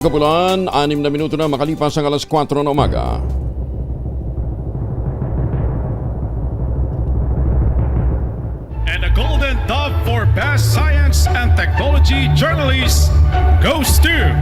Kapulan, 6 na minuto na makalipas ang alas 4 na umaga. And the Golden Dove for Best Science and Technology Journalist goes to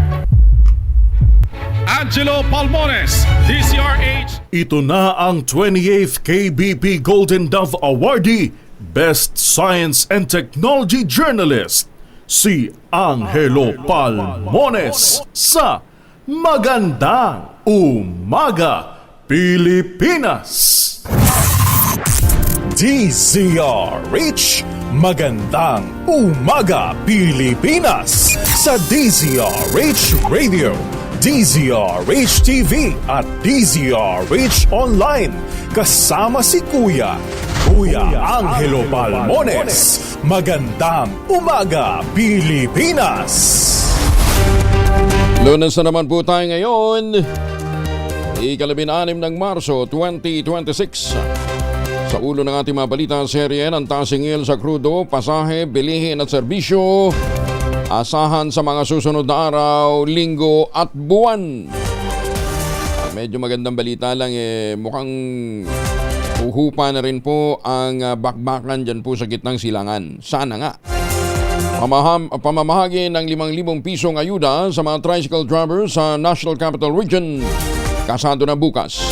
Angelo Palmones, DCRH. Ito na ang 28th KBP Golden Dove Awardee, Best Science and Technology Journalist, si Angelo Palmones sa Magandang Umaga, Pilipinas! DZRH Magandang Umaga, Pilipinas! Sa DZRH Radio, DZRH TV at DZRH Online. Kasama si Kuya Angelo Palmones. Magandang Umaga, Pilipinas! Lunes na naman po tayo ngayon, ika-16 ng Marso 2026. Sa ulo ng ating mga balita serye, ang tasingil sa krudo, pasahe, bilihin at serbisyo. Asahan sa mga susunod na araw, linggo at buwan. Medyo magandang balita lang, mukhang uhupa na rin po ang bakbakan dyan po sa gitnang silangan. Sana nga. Pamamahagi ng 5,000 pisong ayuda sa mga tricycle drivers sa National Capital Region. Kasado na bukas.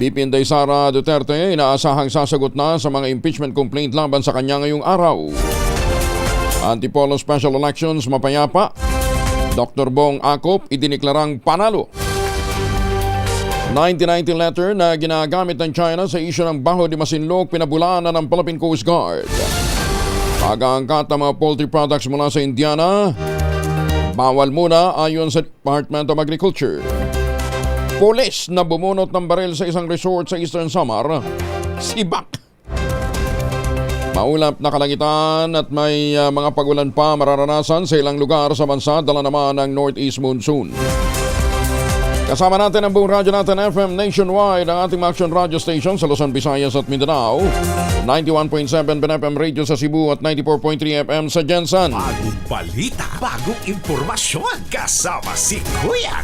BP Inday Sara Duterte inaasahang sasagot na sa mga impeachment complaint laban sa kanya ngayong araw. Antipolo Special Elections mapayapa. Dr. Bong Acop idiniklarang panalo. 1990 letter na ginagamit ng China sa isyu ng Baho de Masinloc pinabulaanan ng Philippine Coast Guard. Pag-aangkat ng mga poultry products mula sa Indiana, bawal muna ayon sa Department of Agriculture. Pulis na bumunot ng baril sa isang resort sa Eastern Samar, sibak. Maulap na kalangitan at may mga pagulan pa mararanasan sa ilang lugar sa bansa, dala naman ng Northeast Monsoon. Kasama natin ang buong radyo natin FM nationwide, ang ating action radio station sa Luzon, Visayas at Mindanao. 91.7 BNFM Radio sa Cebu at 94.3 FM sa Jensan. Bagong balita, bagong impormasyon. Kasama si Kuya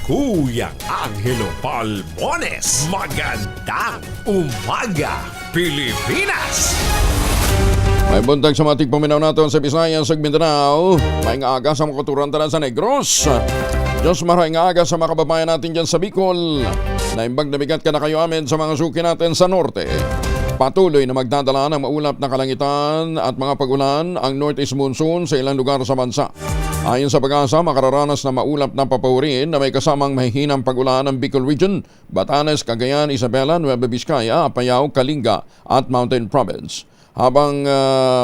Angelo Palmones. Magandang Umaga, Pilipinas! May buntag sa matig paminaw natin sa Visayas at Mindanao. May nga aga sa makaturan tanan sa Negros. Diyos maray nga aga sa mga kababayan natin dyan sa Bicol. Naimbag na bigat ka na kayo amin sa mga suki natin sa Norte. Patuloy na magdadala ng maulap na kalangitan at mga pagulan ang Northeast Monsoon sa ilang lugar sa bansa. Ayon sa Pag-asa, makararanas na maulap na papawirin na may kasamang mahihinang pagulan ng Bicol Region, Batanes, Cagayan, Isabela, Nueva Vizcaya, Apayao, Kalinga at Mountain Province. Habang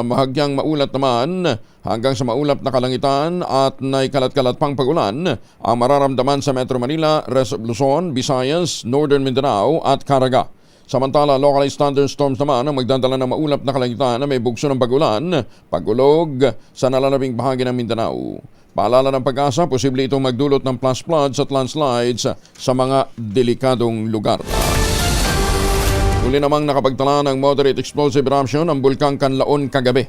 mahagyang maulat naman hanggang sa maulap na kalangitan at naikalat-kalat pang pagulan ang mararamdaman sa Metro Manila, rest of Luzon, Visayas, Northern Mindanao at Caraga. Samantala, localized thunderstorms naman ang magdadala ng maulap na kalangitan na may bugso ng pagulan, pagulog sa nalalabing bahagi ng Mindanao. Paalala ng Pag-asa, posible itong magdulot ng flash floods at landslides sa mga delikadong lugar. Uli namang nakapagtala ng moderate explosive eruption ang Bulkang Kanlaon kagabi.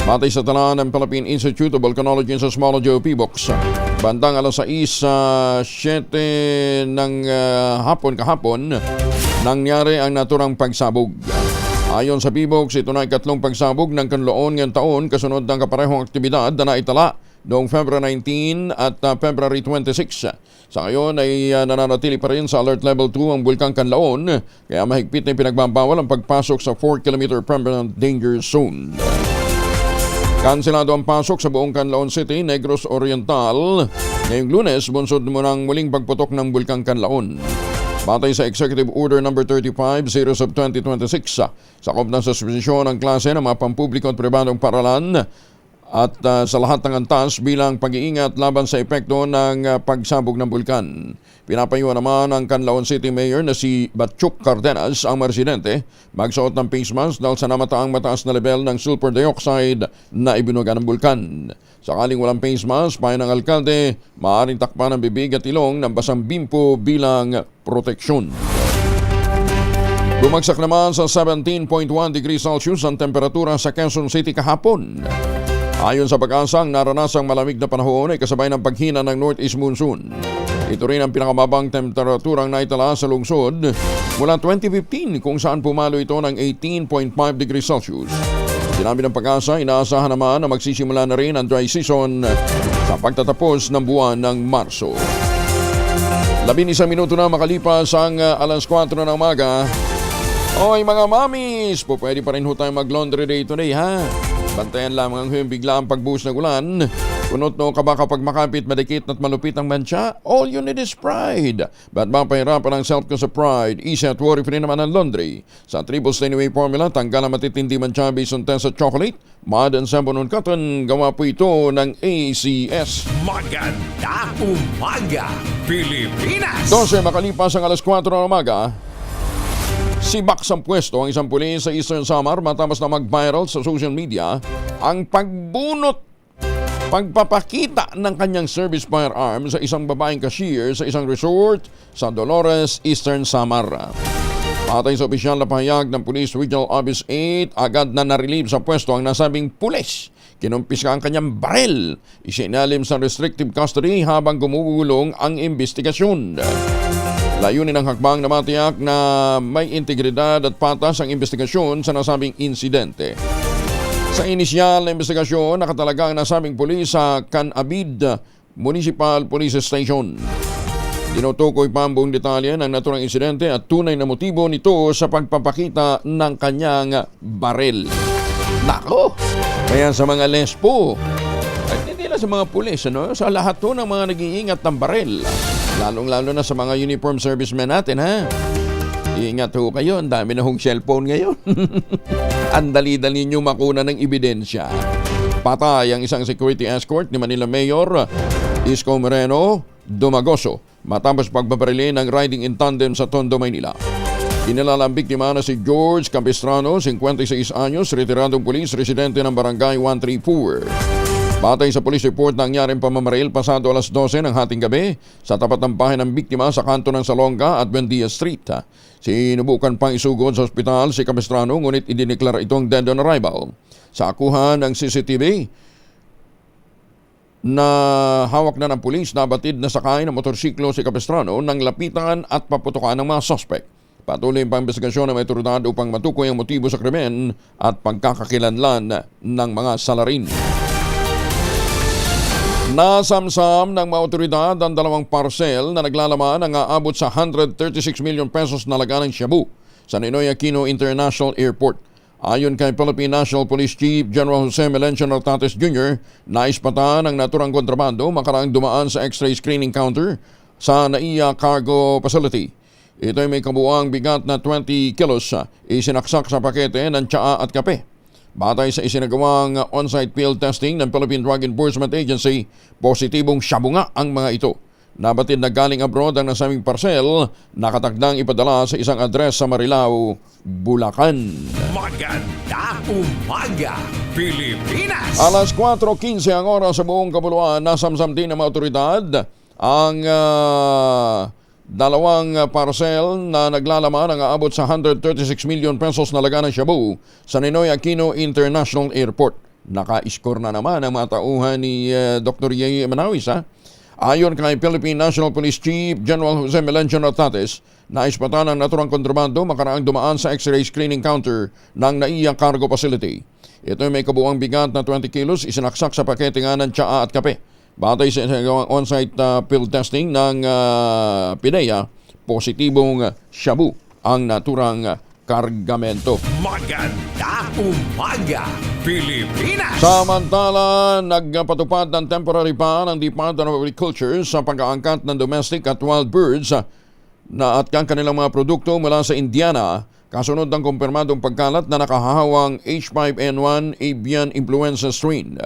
Batay sa tala ng Philippine Institute of Volcanology and Seismology o PBOX, bandang alas 6:07 ng hapon kahapon, nangyari ang naturang pagsabog. Ayon sa PBOX, ito na ikatlong pagsabog ng Kanlaon ngayong taon kasunod ng kaparehong aktibidad na naitala noong February 19 at February 26. Sa ngayon ay nananatili pa rin sa Alert Level 2 ang Bulkang Kanlaon, kaya mahigpit na pinagbabawal ang pagpasok sa 4-kilometer permanent danger zone. Kanselado ang pasok sa buong Canlaon City, Negros Oriental. Ngayong Lunes, bunsod mo ng muling pagputok ng Bulkang Kanlaon. Batay sa Executive Order No. 35, 0/2026, sakop ng suspensyon ng klase ng mga pampubliko at pribadong paralan at sa lahat ng antas bilang pag-iingat laban sa epekto ng pagsabog ng bulkan. Pinapayuhan naman ang Canlaon City Mayor na si Batchuk Cardenas ang mga residente magsuot ng face mask dahil sa namataang mataas na level ng sulfur dioxide na ibinuga ng bulkan. Sakaling walang face mask, payo ng alkalde, maaaring takpan ng bibig at ilong ng basang bimpo bilang proteksyon. Bumagsak naman sa 17.1 degrees Celsius ang temperatura sa Quezon City kahapon. Ayon sa pag-asang naranasang malamig na panahon ay kasabay ng paghina ng northeast monsoon. Ito rin ang pinakamabang temperaturang naitala sa lungsod mula 2015 kung saan pumalo ito ng 18.5 degrees Celsius. Sinabi ng pag-asa, inaasahan naman na magsisimula na rin ang dry season sa pagtatapos ng buwan ng Marso. 11 minuto na makalipas ang alas 4 ng umaga. Oy mga mamis, pwede pa rin ho tayo mag-laundry day today ha. Bantayan lamang ang bigla ang pagbuhos ng ulan. Kunot no ka ba kapag makapit, madikit at malupit ang mantsa? All you need is pride. Ba't mapahirapan ang self ko sa pride? Easy at worry-free naman ang laundry. Sa Triple Stain Away Formula, tanggal ang matitindi mantsa based on test at chocolate. Mud and sabon on cotton, gawa po ito ng ACS. Magandang umaga, Pilipinas! 12 makalipas ang alas 4 ng umaga. Sibak sa pwesto ang isang pulis sa Eastern Samar matapos na mag-viral sa social media ang pagpapakita ng kanyang service firearm sa isang babaeng cashier sa isang resort sa Dolores, Eastern Samar. Patay sa opisyal na pahayag ng Police Regional Office 8, agad na narilib sa pwesto ang nasabing pulis. Kinumpiska ang kanyang baril. Isinalim sa restrictive custody habang gumugulong ang investigasyon. Layunin ng hakbang na matiyak na may integridad at patas ang investigasyon sa nasabing insidente. Sa inisyal na investigasyon, nakatalaga ang nasabing pulis sa Canabid Municipal Police Station. Tinutukoy pa ang buong detalye ng naturang insidente at tunay na motibo nito sa pagpapakita ng kanyang baril. Nako! Kaya sa mga lespo, at hindi lang sa mga pulis, sa lahat to ng mga nag-iingat ng baril. Lalong-lalo na sa mga uniform servicemen natin, ha? Iingat ho kayo, ang dami na hong cellphone ngayon. Ang dali-dali nyo makuna ng ebidensya. Patay ang isang security escort ni Manila Mayor Isko Moreno Dumagoso matapos pagbabarili ng riding in tandem sa Tondo, Maynila. Kinilala ang biktima na si George Capistrano, 56 anyos, retiradong pulis, residente ng Barangay 134. Batay sa police report, nangyaring pamamaril pasado alas 12 ng hating gabi sa tapat ng bahay ng biktima sa kanto ng Salonga at Buendia Street. Sinubukan pang isugod sa ospital si Capistrano ngunit idineklara itong dead on arrival. Sa akuhan ng CCTV na hawak na ng pulis, nabatid na sakay ng motorsiklo si Capistrano nang lapitan at paputukan ng mga suspect. Patuloy ang pang-investigasyon ng may otoridad upang matukoy ang motibo sa krimen at pagkakakilanlan ng mga salarin. Nasamsam ng mga otoridad ang dalawang parcel na naglalaman ng aabot sa 136 million pesos na laga ng shabu sa Ninoy Aquino International Airport. Ayon kay Philippine National Police Chief General Jose Melencio Nartates Jr., naispatan ang naturang kontrabando makaraang dumaan sa X-ray screening counter sa NAIA Cargo Facility. Ito ay may kabuuang bigat na 20 kilos, isinaksak sa pakete ng tsaa at kape. Batay sa isinagawang on-site field testing ng Philippine Drug Enforcement Agency, positibong shabu nga ang mga ito. Nabatid na galing abroad ang nasabing parcel, nakatakdang ipadala sa isang address sa Marilao, Bulacan. Magandang umaga, Pilipinas! Alas 4:15 ang oras sa buong kabuluhan, nasamsam din ng mga otoridad ang dalawang parcel na naglalaman ang aabot sa 136 million pesos na laga ng shabu sa Ninoy Aquino International Airport. Naka-score na naman ang mga tauhan ni Dr. Yeye Manawis. Ayon kay Philippine National Police Chief General Jose Melencio Nartates, naispatan ang naturang kontrabando makaraang dumaan sa X-ray screening counter ng NAIA Cargo Facility. Ito ay may kabuuang bigat na 20 kilos, isinaksak sa pakete nga ng tsaa at kape. Batay sa on-site field testing ng PIDEA, positibong shabu ang naturang kargamento. Magandang umaga, Pilipinas! Samantala, nagpatupad ng temporary ban ng Department of Agriculture sa pag-aangkat ng domestic at wild birds na at kanilang mga produkto mula sa Indiana, kasunod ng kumpirmadong pagkalat na nakahahawang H5N1 avian influenza strain.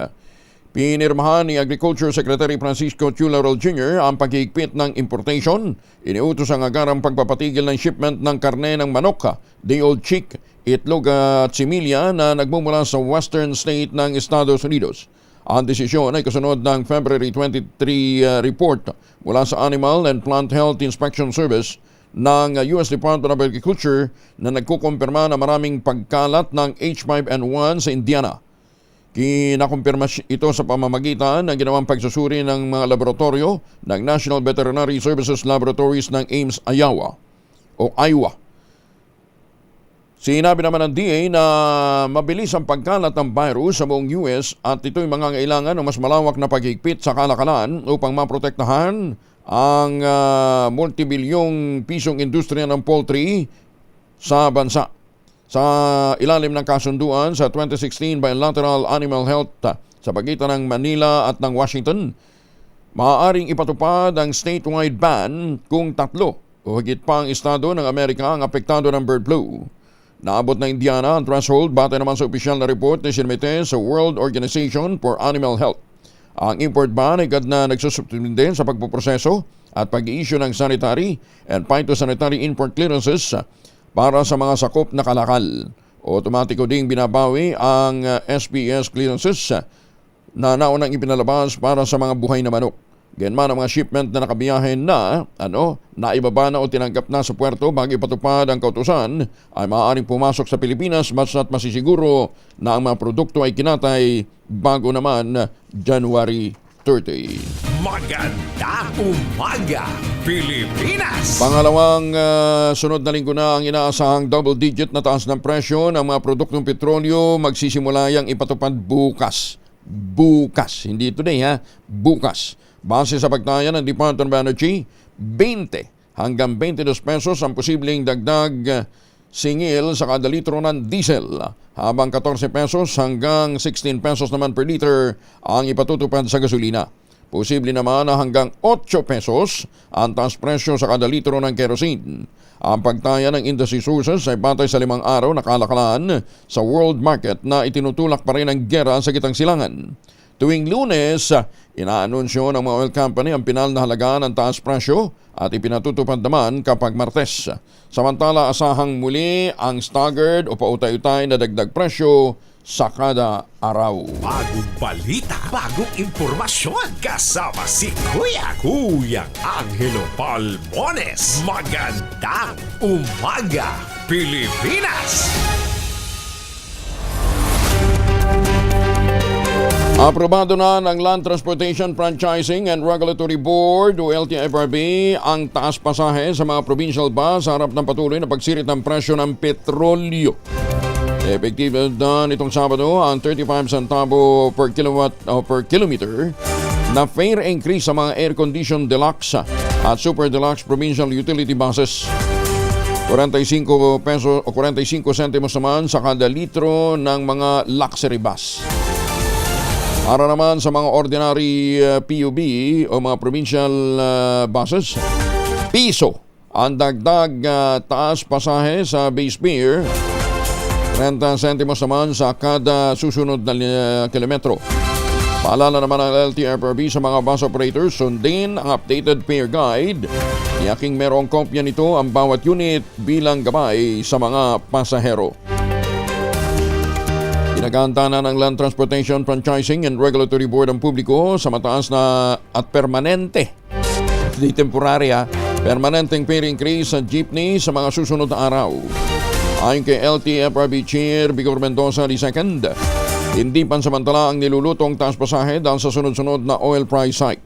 Pinirmahan ni Agriculture Secretary Francisco Chularal Jr. ang paghihigpit ng importation. Iniutos ang agarang pagpapatigil ng shipment ng karne ng manok, day-old chick, itlog at similya na nagmumula sa western state ng Estados Unidos. Ang desisyon ay kasunod ng February 23 report mula sa Animal and Plant Health Inspection Service ng US Department of Agriculture na nagkukumpirma na maraming pagkalat ng H5N1 sa Indiana. Kinakumpirma ito sa pamamagitan ng ginawang pagsusuri ng mga laboratorio ng National Veterinary Services Laboratories ng Ames, Iowa. Sinabi naman ng DA na mabilis ang pagkalat ng virus sa buong US at ito'y mangangailangan ng mas malawak na paghigpit sa kalakalan upang maprotektahan ang multibilyong pisong industriya ng poultry sa bansa. Sa ilalim ng kasunduan sa 2016 Bilateral Animal Health sa pagitan ng Manila at ng Washington, maaaring ipatupad ang statewide ban kung 3 o higit pa ang estado ng Amerika ang apektado ng bird flu. Naabot na Indiana ang threshold batay naman sa opisyal na report na sinumite sa World Organization for Animal Health. Ang import ban ay agad na nagsusubtindi sa pagpuproseso at pag-i-issue ng sanitary and phytosanitary import clearances para sa mga sakop na kalakal. Otomatiko ding binabawi ang SPS clearances na naunang ipinalabas para sa mga buhay na manok. Ganman ang mga shipment na nakabiyahe na naibaba na o tinanggap na sa puerto bago ipatupad ang kautusan ay maaaring pumasok sa Pilipinas basta't masisiguro na ang mga produkto ay kinatay bago naman January 30. Magandang umaga, Pilipinas! Pangalawang sunod na linggo na ang inaasahang double-digit na taas ng presyo ng mga produktong petrolyo magsisimula yang ipatupad bukas. Bukas, hindi today bukas. Base sa pagtaya ng Department of Energy, 20 hanggang 22 pesos ang posibleng dagdag singil sa kada litro ng diesel, habang 14 pesos hanggang 16 pesos naman per liter ang ipatutupad sa gasolina. Posible naman na hanggang 8 pesos ang taas presyo sa kada litro ng kerosene. Ang pagtaya ng industry sources ay batay sa 5 araw na kalakalan sa world market na itinutulak pa rin ang gera sa gitang silangan. Tuwing Lunes, inaanunsyo ng mga oil company ang pinal na halaga ng taas presyo at ipinatutupad naman kapag Martes. Samantala, asahang muli ang staggered o pautay-utay na dagdag presyo sa kada araw. Bagong balita, bagong impormasyon. Kasama si Kuya Angelo Palmones. Magandang umaga, Pilipinas! Aprobado na ng Land Transportation Franchising and Regulatory Board o LTFRB ang taas pasahe sa mga provincial bus sa harap ng patuloy na pagsirit ng presyo ng petrolyo. Epektibo na nitong Sabado ang 35 centavo per kilowatt o per kilometer na fare increase sa mga air-conditioned deluxe at super deluxe provincial utility buses. 45 pesos o 45 centimos naman sa kada litro ng mga luxury bus. Para naman sa mga ordinary PUB o mga provincial buses, piso ang dagdag taas pasahe sa base fare, 30 centimos naman sa kada susunod na kilometro. Paalala naman ng LTFRB sa mga bus operators, sundin ang updated fare guide. Tiyaking merong kopya nito ang bawat unit bilang gabay sa mga pasahero. Pinagahanda na ng Land Transportation Franchising and Regulatory Board ang publiko sa mataas na at permanente, hindi temporary permanenteng fare increase sa jeepney sa mga susunod na araw. Ayon kay LTFRB Chair Vigor Mendoza II, hindi pansamantala ang nilulutong taas pasahe dahil sa sunod-sunod na oil price hike.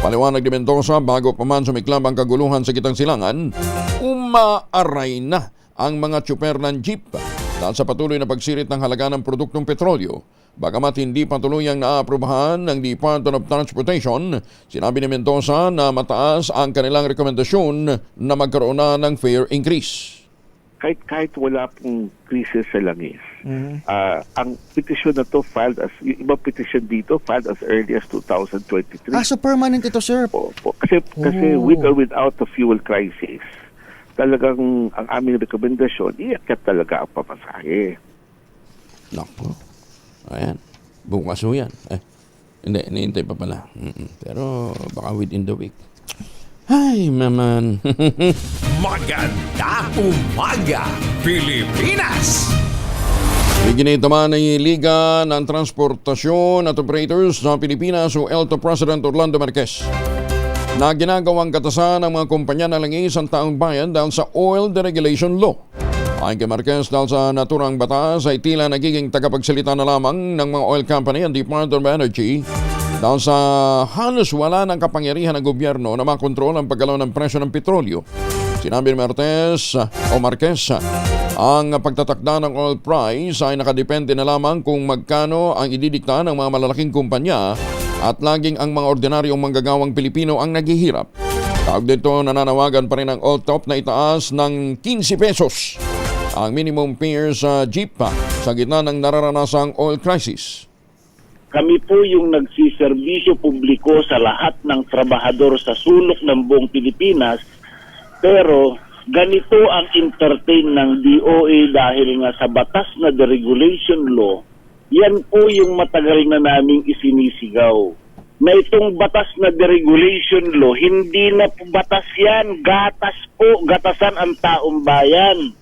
Paliwanag ni Mendoza, bago pa man sumiklab ang kaguluhan sa gitang silangan, umaaray na ang mga tsuper ng jeep dahil sa patuloy na pagsirit ng halaga ng produktong petrolyo. Bagamat hindi patuluyang naaprubahan ng Department of Transportation, sinabi ni Mendoza na mataas ang kanilang rekomendasyon na magkaroon na ng fare increase. Kahit wala pong krisis sa langis, ang petisyon na to filed as, yung ibang petisyon dito filed as early as 2023. So permanent ito, sir? Kasi with or without the fuel crisis, talagang ang aming rekomendasyon, iakyat talaga ang pamasahe. Naku. Ayan. Bukas ho yan. Hindi, hinihintay pa pala. Pero baka within the week. Ay, maman. Magandang umaga, Pilipinas! Iginit naman ng Liga ng Transportasyon at Operators sa Pilipinas o ELTO President Orlando Marquez na ginagawang katasan ng mga kumpanya ng langis ang taong bayan dahil sa Oil Deregulation Law. Ayon kay Marquez, dahil sa naturang batas ay tila nagiging tagapagsalita na lamang ng mga oil company ang Department of Energy dahil sa halos wala ng kapangyarihan ng gobyerno na makontrol ang paggalaw ng presyo ng petrolyo. Sinabi ni Marquez, ang pagtatakda ng oil price ay nakadepende na lamang kung magkano ang ididikta ng mga malalaking kumpanya at laging ang mga ordinaryong manggagawang Pilipino ang naghihirap. Tawag dito, nananawagan pa rin ang oil top na itaas ng 15 pesos ang minimum fare sa jeep sa gitna ng nararanasang oil crisis. Kami po yung nagsiservisyo publiko sa lahat ng trabahador sa sulok ng buong Pilipinas, pero ganito ang entertain ng DOA dahil nga sa batas na deregulation law, yan po yung matagal na naming isinisigaw. Na itong batas na deregulation law, hindi na po batas yan, gatas po, gatasan ang taong bayan.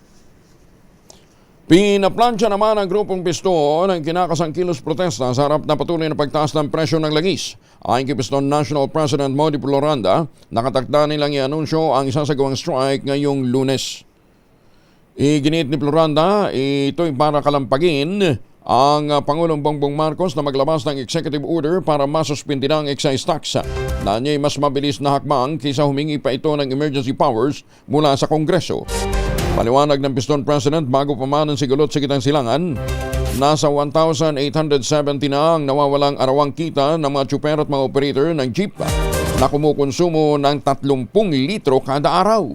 Pinaplansya naman ang grupong Piston ang kinakasangkilos protesta sa harap na patuloy na pagtaas ng presyo ng langis. Ayon kay Piston National President Modi Ploranda, nakatakda nilang i-anunsyo ang isasagawang strike ngayong Lunes. Iginit ni Ploranda, ito'y para kalampagin ang Pangulong Bongbong Marcos na maglabas ng executive order para masuspindi ang excise tax na niya'y mas mabilis na hakbang kaysa humingi pa ito ng emergency powers mula sa Kongreso. Paliwanag ng Piston President, bago pa man ang sigulot sa Gitang Silangan, nasa 1,870 na ang nawawalang arawang kita ng mga tsuper at mga operator ng jeep na kumukonsumo ng 30 litro kada araw.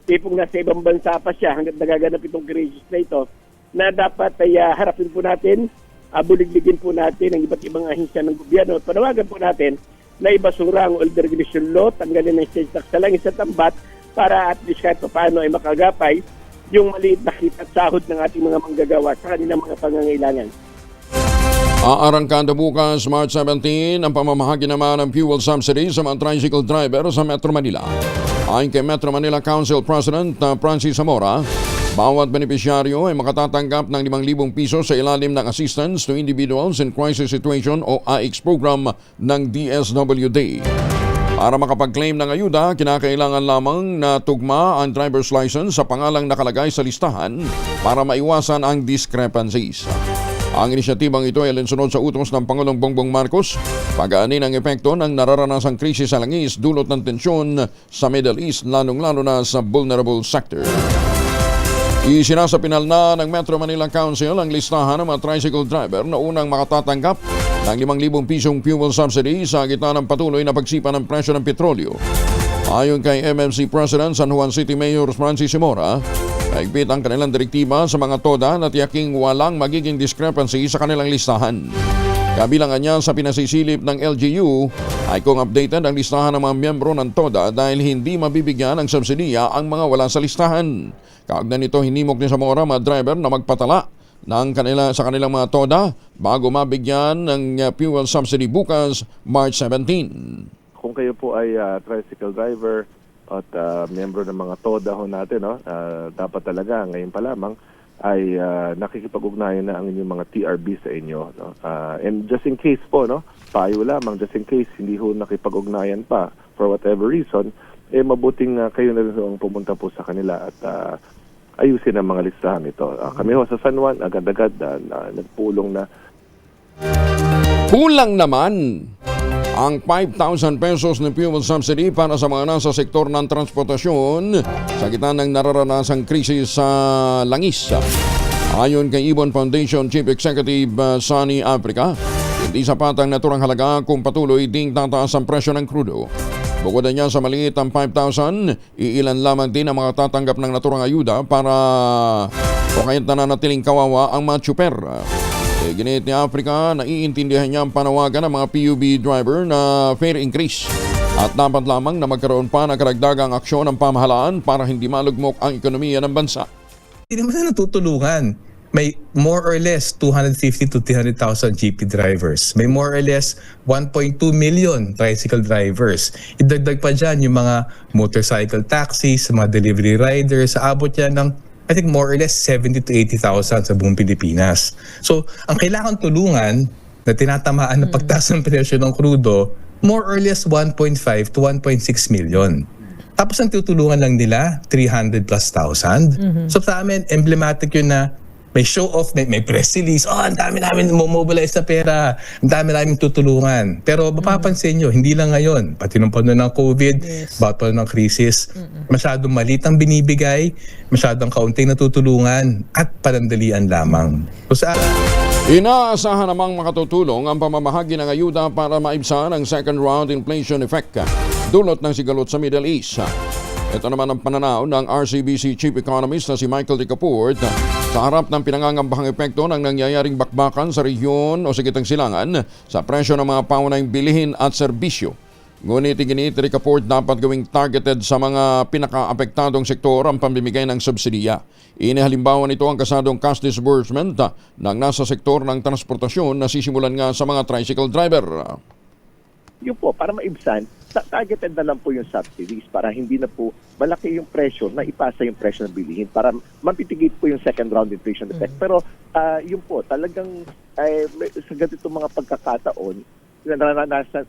Tipong nasa ibang bansa pa siya hanggang nagaganap itong crisis na ito, na dapat ay harapin po natin, buligligin po natin ang iba't ibang ahensya ng gobyerno at panawagan po natin na ibasura ang oil deregulation law, tanggalin ng excise tax sa langis at tambat para at least kahit paano ay makagapay yung maliit na kita at sahod ng ating mga manggagawa sa kanilang mga pangangailangan. Aarangkada bukas, March 17, ang pamamahagi naman ng fuel subsidy sa mga tricycle driver sa Metro Manila. Ayon kay Metro Manila Council President Francis Zamora, bawat benepisyaryo ay makatatanggap ng 5,000 piso sa ilalim ng Assistance to Individuals in Crisis Situation o AICS program ng DSWD. Para makapag-claim ng ayuda, kinakailangan lamang na tugma ang driver's license sa pangalang nakalagay sa listahan para maiwasan ang discrepancies. Ang inisyatibang ito ay alinsunod sa utos ng Pangulong Bongbong Marcos, pag-aanin ang epekto ng nararanasang krisis sa langis dulot ng tensyon sa Middle East, lalong-lalo na sa vulnerable sector. Isinasapinal na ng Metro Manila Council ang listahan ng mga tricycle driver na unang makatatanggap ng 5,000 pisong fuel subsidy sa gitna ng patuloy na pagsipa ng presyo ng petrolyo. Ayon kay MMC President San Juan City Mayor Francis Zamora, naigpit ang kanilang direktiba sa mga toda na tiyaking walang magiging discrepancy sa kanilang listahan. Kabilangan niya sa pinasisilip ng LGU ay kung updated ang listahan ng mga miyembro ng toda dahil hindi mabibigyan ng subsidiya ang mga wala sa listahan. Kaugnay nito, hinimok ni Zamora mga driver na magpatala sa kanilang mga toda bago mabigyan ng fuel subsidy bukas, March 17. Kung kayo po ay tricycle driver at miyembro ng mga toda ho natin, dapat talaga ngayon pa lamang ay nakikipag-ugnayan na ang inyong mga TRB sa inyo. No? And just in case po, payo lamang, just in case hindi ho nakipag-ugnayan pa for whatever reason, mabuting kayo na rin ang pumunta po sa kanila at ayusin ang mga listahan ito. Kami ho sa San Juan, agad-agad nagpulong na. Kulang naman ang 5,000 pesos na fuel subsidy para sa mga nasa sektor ng transportasyon sa gitna ng nararanasang krisis sa langis. Ayon kay Ibon Foundation Chief Executive Sunny Africa, hindi sapat ang naturang halaga kung patuloy ding tataas ang presyo ng krudo. Bukod na niya sa maliit ang 5,000, iilan lamang din ang makatatanggap ng naturang ayuda para o kaya't nananatiling kawawa ang mga tsuper. Ginit ni Africa, naiintindihan niya ang panawagan ng mga PUB driver na fare increase at dapat lamang na magkaroon pa ng karagdagang aksyon ng pamahalaan para hindi malugmok ang ekonomiya ng bansa. Hindi naman na natutulungan. May more or less 250 to 300,000 jeepney drivers. May more or less 1.2 million tricycle drivers. Idagdag pa dyan yung mga motorcycle taxis, mga delivery riders. Abot yan ng, I think, more or less 70 to 80,000 sa buong Pilipinas. So, ang kailangan tulungan na tinatamaan ng pagtaas ng presyo ng krudo, more or less 1.5 to 1.6 million. Tapos ang tutulungan lang nila, 300 plus thousand. So sa amin, emblematic yun na may show off, may press release. Oh, ang dami namin mobilize na pera. Ang dami namin tutulungan. Pero mapapansin nyo, hindi lang ngayon. Pati nung panahon ng COVID, bawat panahon ng krisis, masyadong maliit ang binibigay, masyadong kaunting natutulungan, at panandalian lamang. So sa Inaasahan namang makatutulong ang pamamahagi ng ayuda para maibsan ang second round inflation effect dulot ng sigalot sa Middle East. Ito naman ang pananaw ng RCBC Chief Economist na si Michael D. Caport sa harap ng pinangangambahang epekto ng nangyayaring bakbakan sa rehiyon o sa gitang silangan sa presyo ng mga pangunahing bilihin at serbisyo. Ngunit iginit ni Caport dapat gawing targeted sa mga pinaka-apektadong sektor ang pamimigay ng subsidiya. Inihalimbawa nito ang kasadong cash disbursement ng nasa sektor ng transportasyon na sisimulan nga sa mga tricycle driver. Yun po, para maibsan, targeted na lang po yung subsidies para hindi na po malaki yung presyo na ipasa yung presyo ng bilihin para mapitigit po yung second round inflation effect. Pero yun po, talagang sa ganito mga pagkakataon,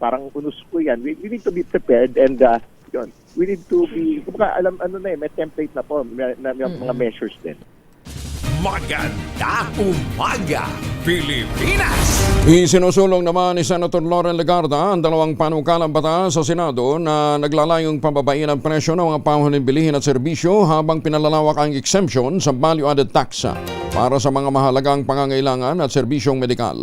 parang unus po yan, we need to be prepared and yun, we need to be, alam, may template na po, may mga measures din. Magandang umaga, Pilipinas! Isinusulong naman ni Senator Loren Legarda ang dalawang panukalang batas sa Senado na naglalayong pababain ang presyo ng mga pangunahing bilihin at serbisyo habang pinalalawak ang exemption sa value-added tax para sa mga mahalagang pangangailangan at serbisyong medikal.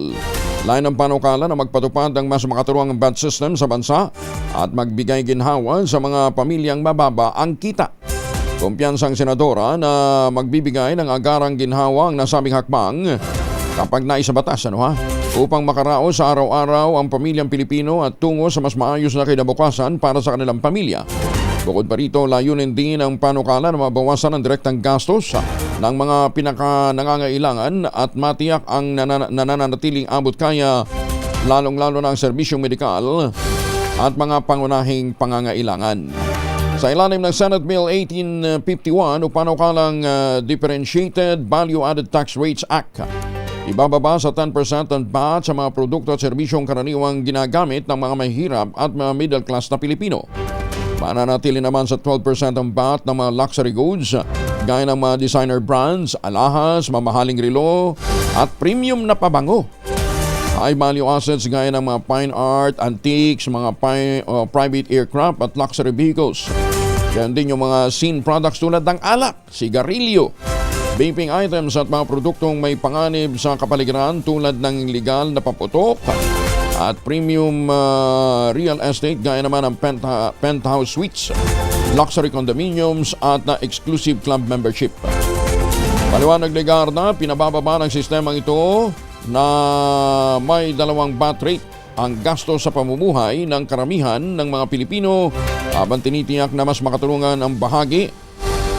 Lain ng panukala na magpatupad ng mas makaturuang bed system sa bansa at magbigay ginhawa sa mga pamilyang mababa ang kita. Kumpiyansang senadora na magbibigay ng agarang ginhawa ang nasabing hakbang kapag naisabatas upang makaraos sa araw-araw ang pamilyang Pilipino at tungo sa mas maayos na kinabukasan para sa kanilang pamilya. Bukod pa rito, layunin din ang panukala na mabawasan ang direktang gastos ng mga pinaka-nangangailangan at matiyak ang nananatiling abot kaya lalong-lalo na ang serbisyong medikal at mga pangunahing pangangailangan. Sa ilalim ng Senate Bill 1851 o panukalang Differentiated Value-Added Tax Rates Act, ibababa sa 10% ang VAT sa mga produkto at serbisyong karaniwang ginagamit ng mga mahihirap at mga middle class na Pilipino. Mananatili naman sa 12% ang VAT ng mga luxury goods gaya ng mga designer brands, alahas, mamahaling relo at premium na pabango. High value assets gaya ng mga fine art, antiques, mga private aircraft at luxury vehicles. Yan din yung mga scene products tulad ng alak, sigarilyo, vaping items at mga produktong may panganib sa kapaligiran tulad ng legal na paputok at premium real estate gaya naman ng penthouse suites, luxury condominiums at exclusive club membership. Paliwanag ni Garda, pinabababa ng sistemang ito na may dalawang VAT rate ang gasto sa pamumuhay ng karamihan ng mga Pilipino habang tinitiyak na mas makatulungan ang bahagi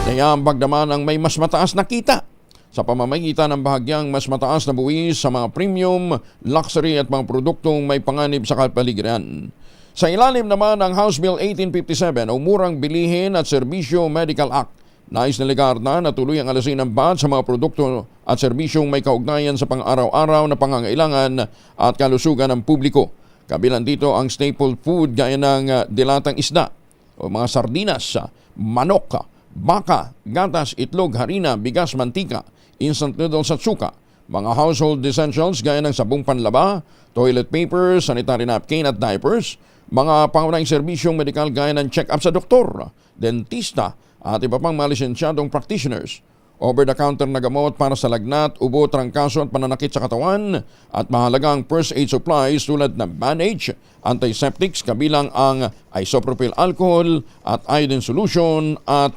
na iambag naman ang may mas mataas na kita sa pamamagitan ng bahagyang mas mataas na buwis sa mga premium, luxury at mga produktong may panganib sa kapaligiran. Sa ilalim naman ng House Bill 1857 o Murang Bilihin at Serbisyo Medical Act, nais ni Legarda na tuloy ang alasin ng VAT sa mga produkto at serbisyong may kaugnayan sa pang-araw-araw na pangangailangan at kalusugan ng publiko. Kabilang dito ang staple food gaya ng dilatang isda o mga sardinas, manok, baka, gatas, itlog, harina, bigas, mantika, instant noodles at suka, mga household essentials gaya ng sabong panlaba, toilet paper, sanitary napkin at diapers, mga pangunahing serbisyong medikal gaya ng check-up sa doktor, dentista, at iba pang malisensyadong practitioners, over-the-counter na gamot para sa lagnat, ubo, trangkaso at pananakit sa katawan, at mahalagang first aid supplies tulad ng bandage, antiseptics kabilang ang isopropyl alcohol at iodine solution at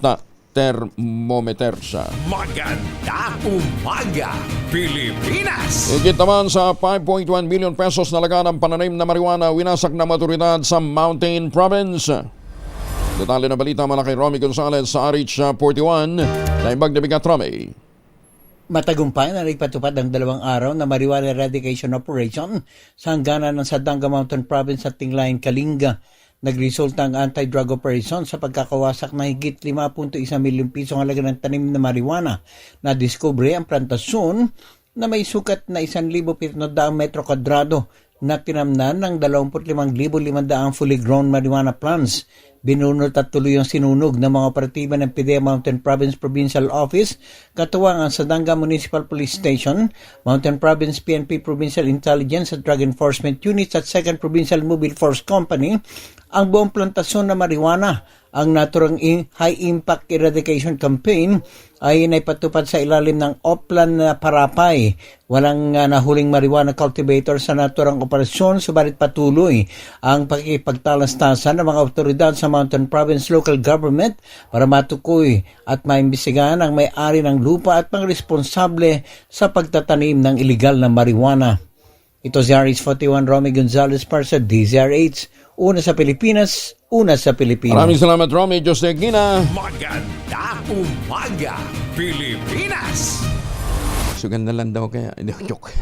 thermometers. Magandang umaga, Pilipinas! Higit naman sa 5.1 billion pesos na laga ng pananim na marijuana winasak na maturidad sa Mountain Province. Detalye na balita mula kay Romy Gonzalez sa RH41 na imbag na bigat, Romy. Matagumpay na nagpatupad ang 2 araw na marijuana eradication operation sa hangganan ng Sandanga Mountain Province at Tinglayan, Kalinga. Nagresulta ang anti-drug operation sa pagkakawasak na higit 5.1 milyong pisong halaga ng tanim na marijuana. Nadiskubre ang plantasyon na may sukat na 1,700 metro kwadrado na tinamnan ng 25,500 fully grown marijuana plants. Binunot at tuloy ang sinunog ng mga operatiba ng PIDEA Mountain Province Provincial Office, katuwang ang Sadanga Municipal Police Station, Mountain Province PNP Provincial Intelligence at Drug Enforcement Units at 2nd Provincial Mobile Force Company. Ang buong plantasyon na marijuana, ang naturang High Impact Eradication Campaign, ay naipatupad sa ilalim ng Oplan na Parapay. Walang nahuling marijuana cultivator sa naturang operasyon, subalit patuloy ang pakikipagtalastasan ng mga otoridad sa Mountain Province Local Government para matukoy at maimbestigahan ang may-ari ng lupa at mga responsable sa pagtatanim ng iligal na marijuana. Ito si RH41 Romy Gonzalez para sa DZRH. Una sa Pilipinas, una sa Pilipinas. Maraming salamat, Romy. Diyos na Gina. Magandang umaga, Pilipinas! Sugan na lang daw kaya. Hindi, joke.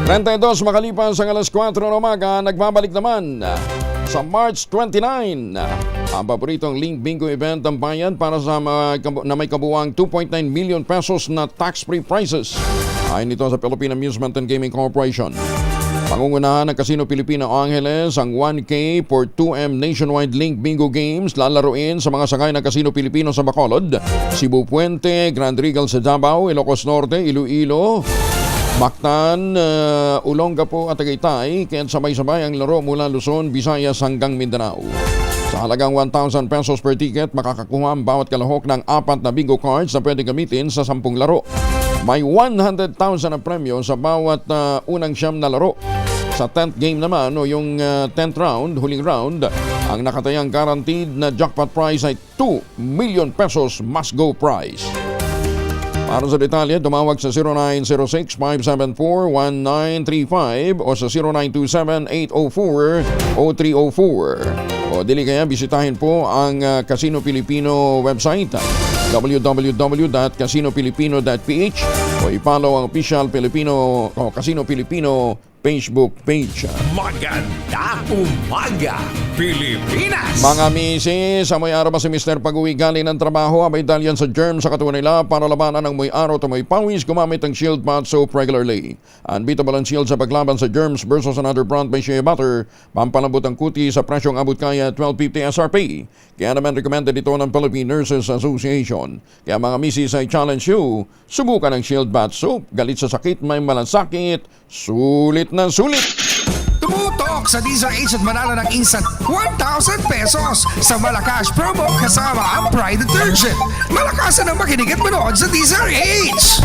32 makalipas ang alas 4 ng umaga, nagbabalik naman sa March 29 ang paboritong Link Bingo event ng bayan para sa na may kabuwang 2.9 million pesos na tax-free prizes. Ayon nito sa Philippine Amusement and Gaming Corporation. Pangungunahan ng Casino Pilipino Angeles ang 1K for 2M Nationwide Link Bingo Games lalaruin sa mga sakay ng Casino Pilipino sa Bacolod, Cebu Puente, Grand Regal sa Davao, Ilocos Norte, Iloilo, Mactan, Olongapo at Tagaytay, kaya sabay-sabay ang laro mula Luzon, Visayas hanggang Mindanao. Sa halagang 1,000 pesos per ticket, makakakuha ang bawat kalahok ng 4 na bingo cards na pwede gamitin sa 10 laro. May 100,000 na premyo sa bawat unang siyam na laro. Sa 10th game naman o yung 10th round, huling round, ang nakatayang guaranteed na jackpot prize ay 2 million pesos must-go prize. Para sa detalye, tumawag sa 0906-574-1935 o sa 0927-804-0304. O dili kaya bisitahin po ang Casino Pilipino website www.casinopilipino.ph o i-follow ang official Casino Pilipino Facebook page. Magandang umaga, Pilipinas! Mga misis, amoy araw ba si Mr. Pag-uwi galing ng trabaho, abay dalyan sa germ sa katawan nila para labanan ng moy araw at moy pawis, gumamit ng Shield Bath Soap regularly. Unbeatable ang shield sa paglaban sa germs versus another brand by Shea Butter. Pampalambot ang kuti sa presyong abot kaya 12.50 SRP. Kaya naman recommended ito ng Philippine Nurses Association. Kaya mga misis, I challenge you, subukan ang Shield Bath Soap. Galit sa sakit, may malasakit, sulit na sulit. Tumutok sa DZRH at manalo ng instant 1,000 pesos sa Malakas promo kasama ang Pride Detergent. Malakasan ang makinig at manood sa DZRH!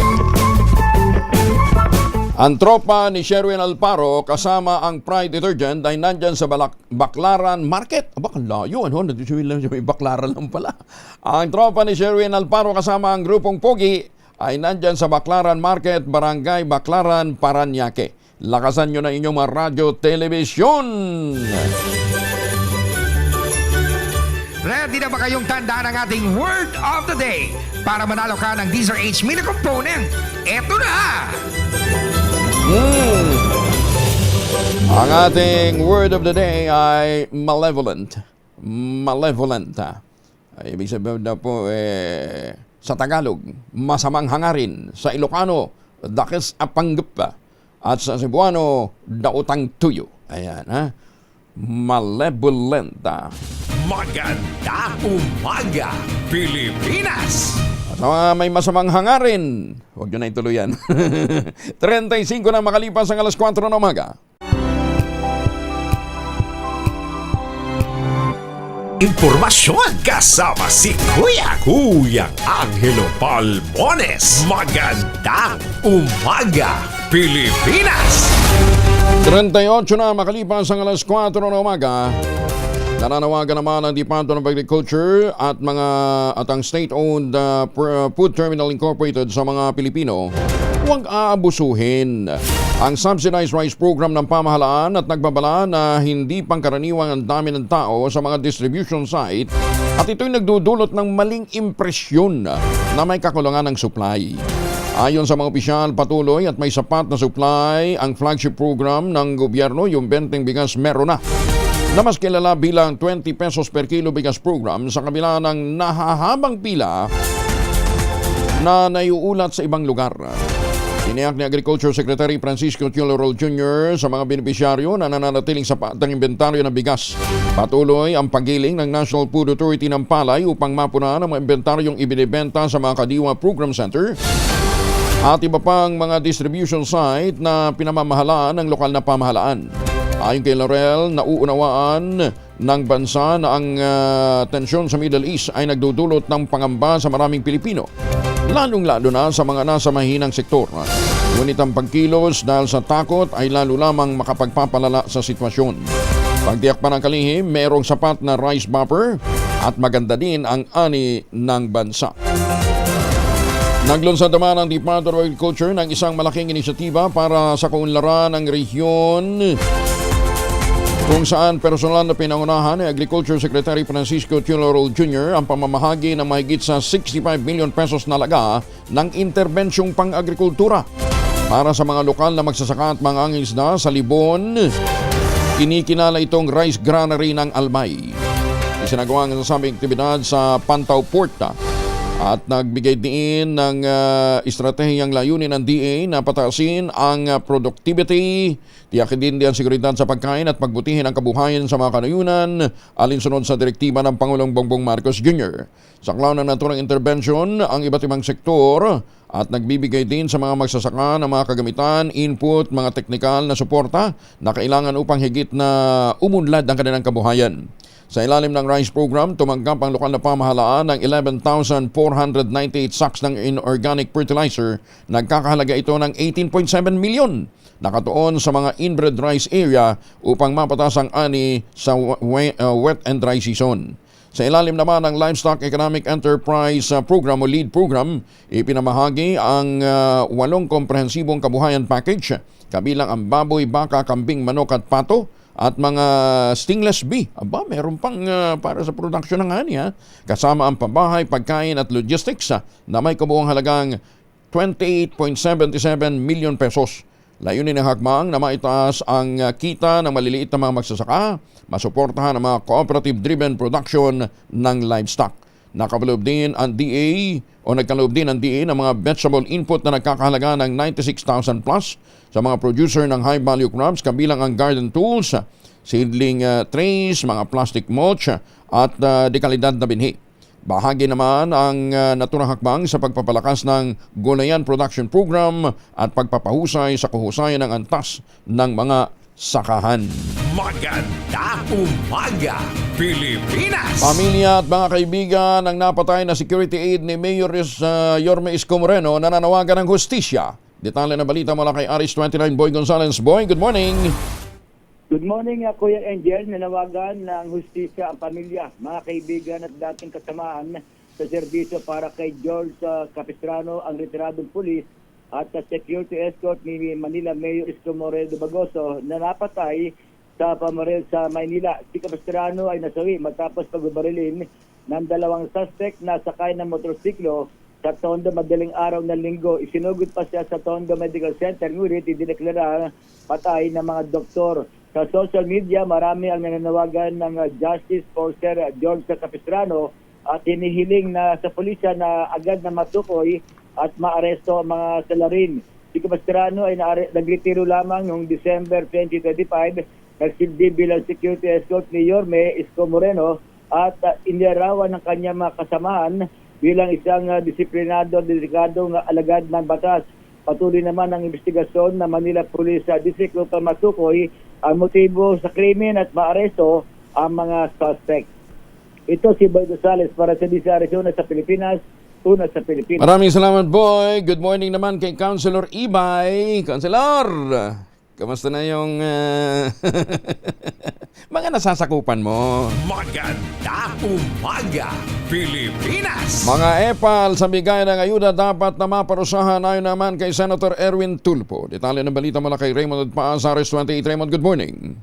Ang tropa ni Sherwin Alparo kasama ang Pride Detergent ay nandyan sa Baclaran Market. Aba, layo, ano? Nandito lang siya, may Baclaran lang pala. Ang tropa ni Sherwin Alparo kasama ang grupong Pogi ay nandyan sa Baclaran Market, Barangay Baclaran, Paranaque. Lakasan nyo na inyong mga radyo, telebisyon. Ready na ba kayong tandaan ang ating Word of the Day para manalo ka ng DZRH Mini Component? Eto na! Ang ating word of the day ay malevolent. Malevolent. Ay, ibig sabihin na po, sa Tagalog, masamang hangarin. Sa Ilocano, dakis apanggap. At sa Cebuano, dautang tuyo. Ayan, ha? Malevolent. Magandang umaga, Pilipinas! At may masamang hangarin. Huwag nyo na ituluyan. 35 na makalipas ang alas 4 ng umaga. Impormasyon kasama si Kuya Angelo Palmones. Magandang umaga, Pilipinas! 38 na makalipas ang alas 4 ng umaga. Nananawagan naman ang Department of Agriculture at ang state-owned Food Terminal Incorporated sa mga Pilipino, huwag aabusuhin ang subsidized rice program ng pamahalaan at nagbabala na hindi pangkaraniwang ang dami ng tao sa mga distribution site at ito'y nagdudulot ng maling impresyon na may kakulangan ng supply. Ayon sa mga opisyal, patuloy at may sapat na supply ang flagship program ng gobyerno, yung benteng bigas meron na mas kilala bilang 20 pesos per kilo bigas program sa kabila ng nahahabang pila na naiuulat sa ibang lugar. Tiniyak ni Agriculture Secretary Francisco Tulorol Jr. sa mga benepisyaryo na nananatiling sapat ang inventaryo ng bigas. Patuloy ang paggiling ng National Food Authority ng palay upang mapunan ang mga inventaryong ibinibenta sa mga Kadiwa Program Center at iba pang mga distribution site na pinamamahalaan ng lokal na pamahalaan. Ayon kay Laurel, nauunawaan ng bansa na ang tensyon sa Middle East ay nagdudulot ng pangamba sa maraming Pilipino, lalong-lalo na sa mga nasa mahinang sektor. Ngunit ang pagkilos dahil sa takot ay lalo lamang makapagpapalala sa sitwasyon. Pagtiyak pa ng kalihim, merong sapat na rice buffer at maganda din ang ani ng bansa. Naglunsad naman ang Department of Agriculture ng isang malaking inisyatiba para sa kaunlaran ng rehiyon kung saan personal na pinangunahan ni Agriculture Secretary Francisco Tulorol Jr. ang pamamahagi ng mahigit sa 65 million pesos na laga ng interbensyong pang-agrikultura para sa mga lokal na magsasaka at mga angisda sa Libon. Kinikinala itong rice granary ng Albay. Isinagawa ang nasabing aktibidad sa Pantaw Port at nagbigay din ng estratehiyang layunin ng DA na pataasin ang productivity, tiyakin din ang seguridad sa pagkain at pagbutihin ang kabuhayan sa mga kanayunan alinsunod sa direktiba ng Pangulong Bongbong Marcos Jr. Saklaw ng naturang intervention ang iba't ibang sektor at nagbibigay din sa mga magsasaka ng mga kagamitan, input, mga teknikal na suporta na kailangan upang higit na umunlad ang kanilang kabuhayan. Sa ilalim ng RICE program, tumanggap ang lokal na pamahalaan ng 11,498 sacks ng inorganic fertilizer. Nagkakahalaga ito ng 18.7 million. Nakatuon sa mga inbred rice area upang mapatas ang ani sa wet and dry season. Sa ilalim naman ng Livestock Economic Enterprise Program o LEAD program, ipinamahagi ang 8 komprehensibong kabuhayan package, kabilang ang baboy, baka, kambing, manok at pato, at mga stingless bee. Aba, meron pang para sa production ng ani, kasama ang pambahay, pagkain at logistics na may kabuuang halagang 28.77 million pesos. Layunin ng hakbang na maitaas ang kita ng maliliit na mga magsasaka, masuportahan ang mga cooperative-driven production ng livestock. Nagkaloob din ang DA ng mga vegetable input na nagkakahalaga ng 96,000 plus sa mga producer ng high-value crops, kabilang ang garden tools, seedling trays, mga plastic mulch at dekalidad na binhi. Bahagi naman ang naturang hakbang sa pagpapalakas ng gulayan production program at pagpapahusay sa kahusayan ng antas ng mga sakahan. Magandang umaga, Pilipinas! Pamilya at mga kaibigan ng napatay na security aide ni Mayor Yorme Isko Moreno nananawagan ng hustisya. Detalye na balita mula kay Aris 29 Boy Gonzales. Boy, good morning! Good morning, Kuya Angel. Nanawagan ng hustisya ang pamilya, mga kaibigan at dating kasamaan sa serbisyo para kay George Capistrano, ang retiradong pulis at security escort ni Manila Mayor Isko Moreno Bagoso na napatay sa pamaril sa Maynila. Si Capistrano ay nasawi matapos pagbabarilin ng 2 suspect na sakay ng motorsiklo sa Tondo madaling araw ng Linggo. Isinugod pa siya sa Tondo Medical Center, ngunit idineklara patay ng mga doktor. Sa social media, marami ang nananawagan ng justice for Sir George Capistrano at hinihiling na sa pulisya na agad na matukoy at maaresto ang mga salarin. Si Capistrano ay nagretiro lamang noong December 2025, nagsilbi bilang security escort ni Yorme Isko Moreno at inilarawan ng kanyang mga kasamahan bilang isang disiplinado at dedikadong alagad ng batas. Patuloy naman ang investigasyon ng Manila Police District upang matukoy ang motibo sa krimen at maaresto ang mga suspect. Ito si Boy Gonzales para sa DZRH Arizona sa Pilipinas. Una sa Pilipinas. Maraming salamat, Boy. Good morning naman kay Councilor Ibay. Councilor, kamusta na yung mga nasasakupan mo? Magandang umaga, Pilipinas! Mga epal sa bigay ng ayuda dapat na maparusahan ayon naman kay Senator Erwin Tulfo. Detalye ng balita mula kay Raymond Paaz, Aris 28. Raymond, good morning.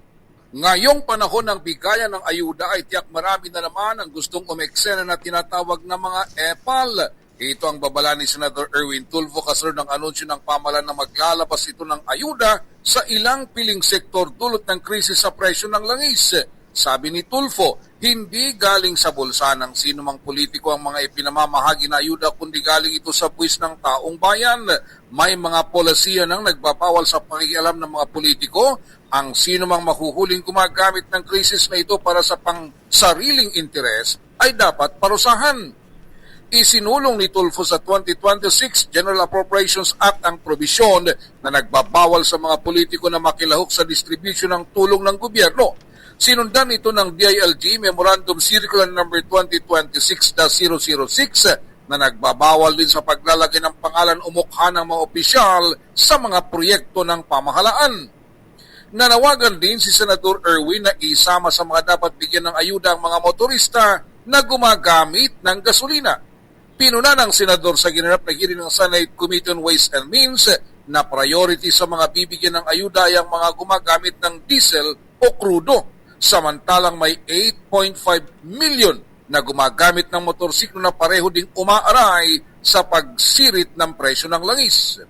Ngayong panahon ng bigayan ng ayuda ay tiyak marami na naman ang gustong umeksena na tinatawag na mga epal. Ito ang babala ni Senator Erwin Tulfo kasunod ng anunsyo ng pamahalaan na maglalabas ito ng ayuda sa ilang piling sektor dulot ng krisis sa presyo ng langis. Sabi ni Tulfo, hindi galing sa bulsa ng sinumang politiko ang mga ipinamamahagi na ayuda kundi galing ito sa buwis ng taong bayan. May mga polisiya nang nagbabawal sa pakikialam ng mga politiko. Ang sinumang mahuhuling gumagamit ng krisis na ito para sa pang-sariling interes ay dapat parusahan. Isinulong ni Tulfo sa 2026 General Appropriations Act ang probisyon na nagbabawal sa mga politiko na makilahok sa distribution ng tulong ng gobyerno. Sinundan ito ng DILG Memorandum Circular No. 2026-006 na nagbabawal din sa paglalagay ng pangalan o mukha ng mga opisyal sa mga proyekto ng pamahalaan. Nanawagan din si Senador Erwin na isama sa mga dapat bigyan ng ayuda ang mga motorista na gumagamit ng gasolina. Pinuna ng Senador sa ginanap na hearing ng Senate Committee on Ways and Means na priority sa mga bibigyan ng ayuda ay ang mga gumagamit ng diesel o krudo. Samantalang may 8.5 million na gumagamit ng motorsiklo na pareho ding umaaray sa pagsirit ng presyo ng langis.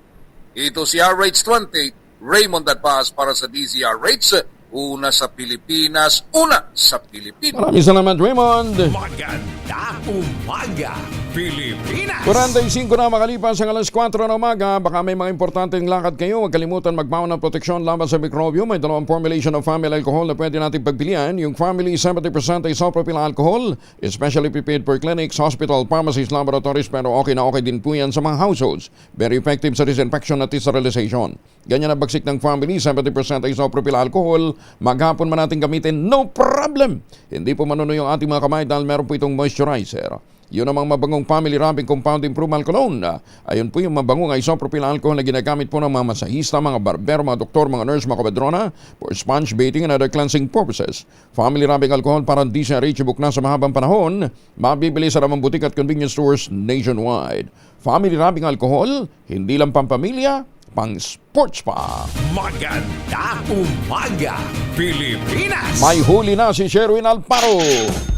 Ito si RH28, Raymond Adpaz para sa DZRH. Una sa Pilipinas, una sa Pilipinas. Maraming salamat, Raymond. Maganda umaga, Pilipinas! 45 na makalipas ang alas 4 ng umaga. Baka may mga importanteng lakad kayo. Huwag kalimutan magbaon ng proteksyon laban sa mikrobyo. May dalawang formulation of family alcohol na pwede natin pagpilian. Yung family 70% isopropyl alcohol, especially prepared for clinics, hospital, pharmacies, laboratories, pero okay na okay din po yan sa mga households. Very effective sa disinfection at sterilization. Ganyan ang bagsik ng family 70% isopropyl alcohol. Maghapon man natin gamitin, no problem. Hindi po manuno yung ating mga kamay dahil meron po itong moisturizer. Yun namang mabangong family wrapping compound improvement cologne. Ayun po yung mabangong isopropyl alcohol na ginagamit po ng mga masahista, mga barbero, mga doktor, mga nurse, mga kabadrona for sponge bathing and other cleansing purposes. Family wrapping alcohol para di siya reachable na sa mahabang panahon. Mabibili sa namang butik at convenience stores nationwide. Family wrapping alcohol, hindi lang pampamilya, pang sports pa. Maganda umaga, Pilipinas! May huli na si Sherwin Alparo.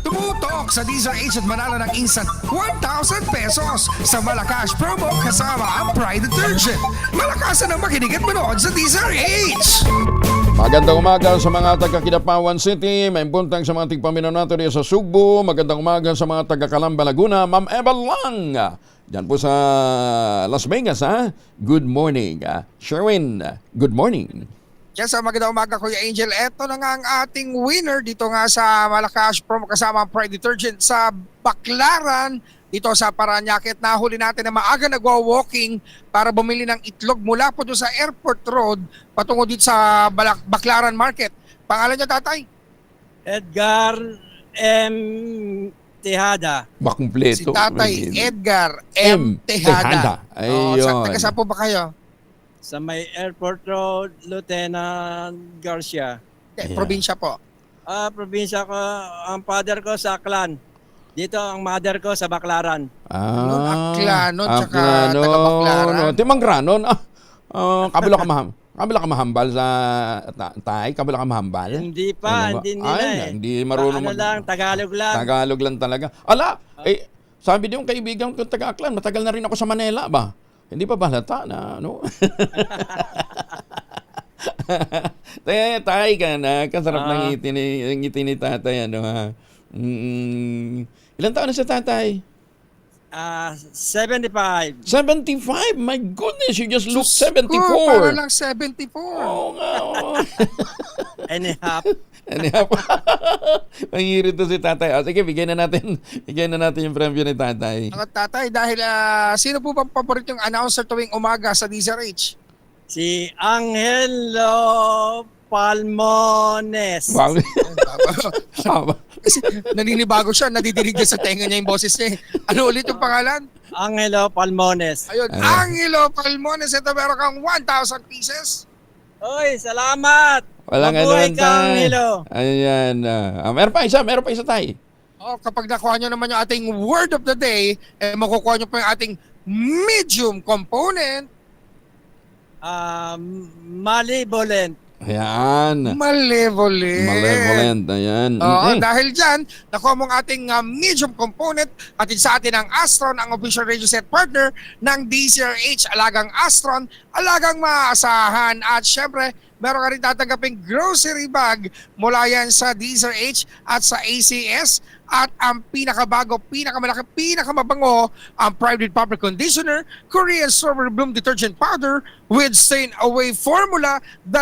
Tumutok sa DZRH at manalo ng instant 1,000 pesos sa Malacash promo kasama ang Pride Detergent. Malakasan ang makinig at manood sa DZRH! Magandang umaga sa mga taga Kidapawan City. May buntang sa mga tigpaminaw natin sa Sugbo. Magandang umaga sa mga taga Calamba, Laguna. Ma'am Eva Lang. Diyan po sa Las Vegas, ha? Good morning. Sherwin, good morning. Yes, magandang umaga Kuya Angel. Ito na nga ang ating winner dito nga sa Malacash promo kasama ang Pride Detergent sa Baclaran. Dito sa Paranaque at nahuli natin na maaga nagwa-walking para bumili ng itlog mula po doon sa Airport Road patungo dito sa Baclaran Market. Pangalan niyo, tatay? Edgar M. Tejada. Makumpleto. Si tatay Edgar M. Tejada. Ayun. Taga saan po ba kayo? Sa may Airport Road, Lieutenant Garcia. Probinsya po? Probinsya ko. Ang father ko sa Aklan. Dito ang mother ko sa Baclaran. Aklanon, tsaka taga-Baclaran. Timanggranon. Kabila ka mahambal sa tay? Kabila ka mahambal? Hindi pa, hindi nila Hindi marunong lang, Tagalog lang. Tagalog lang talaga. Ala, sabi din yung kaibigan ko taga-Aklan, matagal na rin ako sa Manila ba? Hindi pa balata na, ano? Tay ka na, kasarap ng ngiti ni tatay, ano ha? Ilan taon na sa tatay? 75. 75? My goodness, you just look 74. Para lang 74. Oo nga, oo. Anyhow. Mangirit to si tatay. Sige, bigyan na natin yung premyo ni tatay. Mga tatay, dahil sino po bang paborito yung announcer tuwing umaga sa DZRH? Si Angelo Palmones. Wow. Kasi naninibago siya, nadidinig niya sa tenga niya yung boses niya. Ano ulit yung pangalan? Angelo Palmones. Ayun, Angelo Palmones. Ito meron kang 1,000 pieces. Oy, salamat! Walang mabuhay ano, ka, Angelo. Ayan. Meron pa isa tayo. Kapag nakuha nyo naman yung ating word of the day, makukuha nyo pa yung ating medium component. Malevolent. Ayan. Malevolent. Ayan. Dahil dyan, nakuha mong ating medium component at sa atin ang Astron, ang official radio set partner ng DZRH, Alagang Astron, Alagang Maasahan. At syempre, meron ka rin tatanggaping grocery bag mula yan sa DZRH at sa ACS. At ang pinakabago, pinakamalaki, pinakamabango, ang Pride Republic Conditioner, Korean Strawberry Bloom Detergent Powder with Stain Away Formula, 2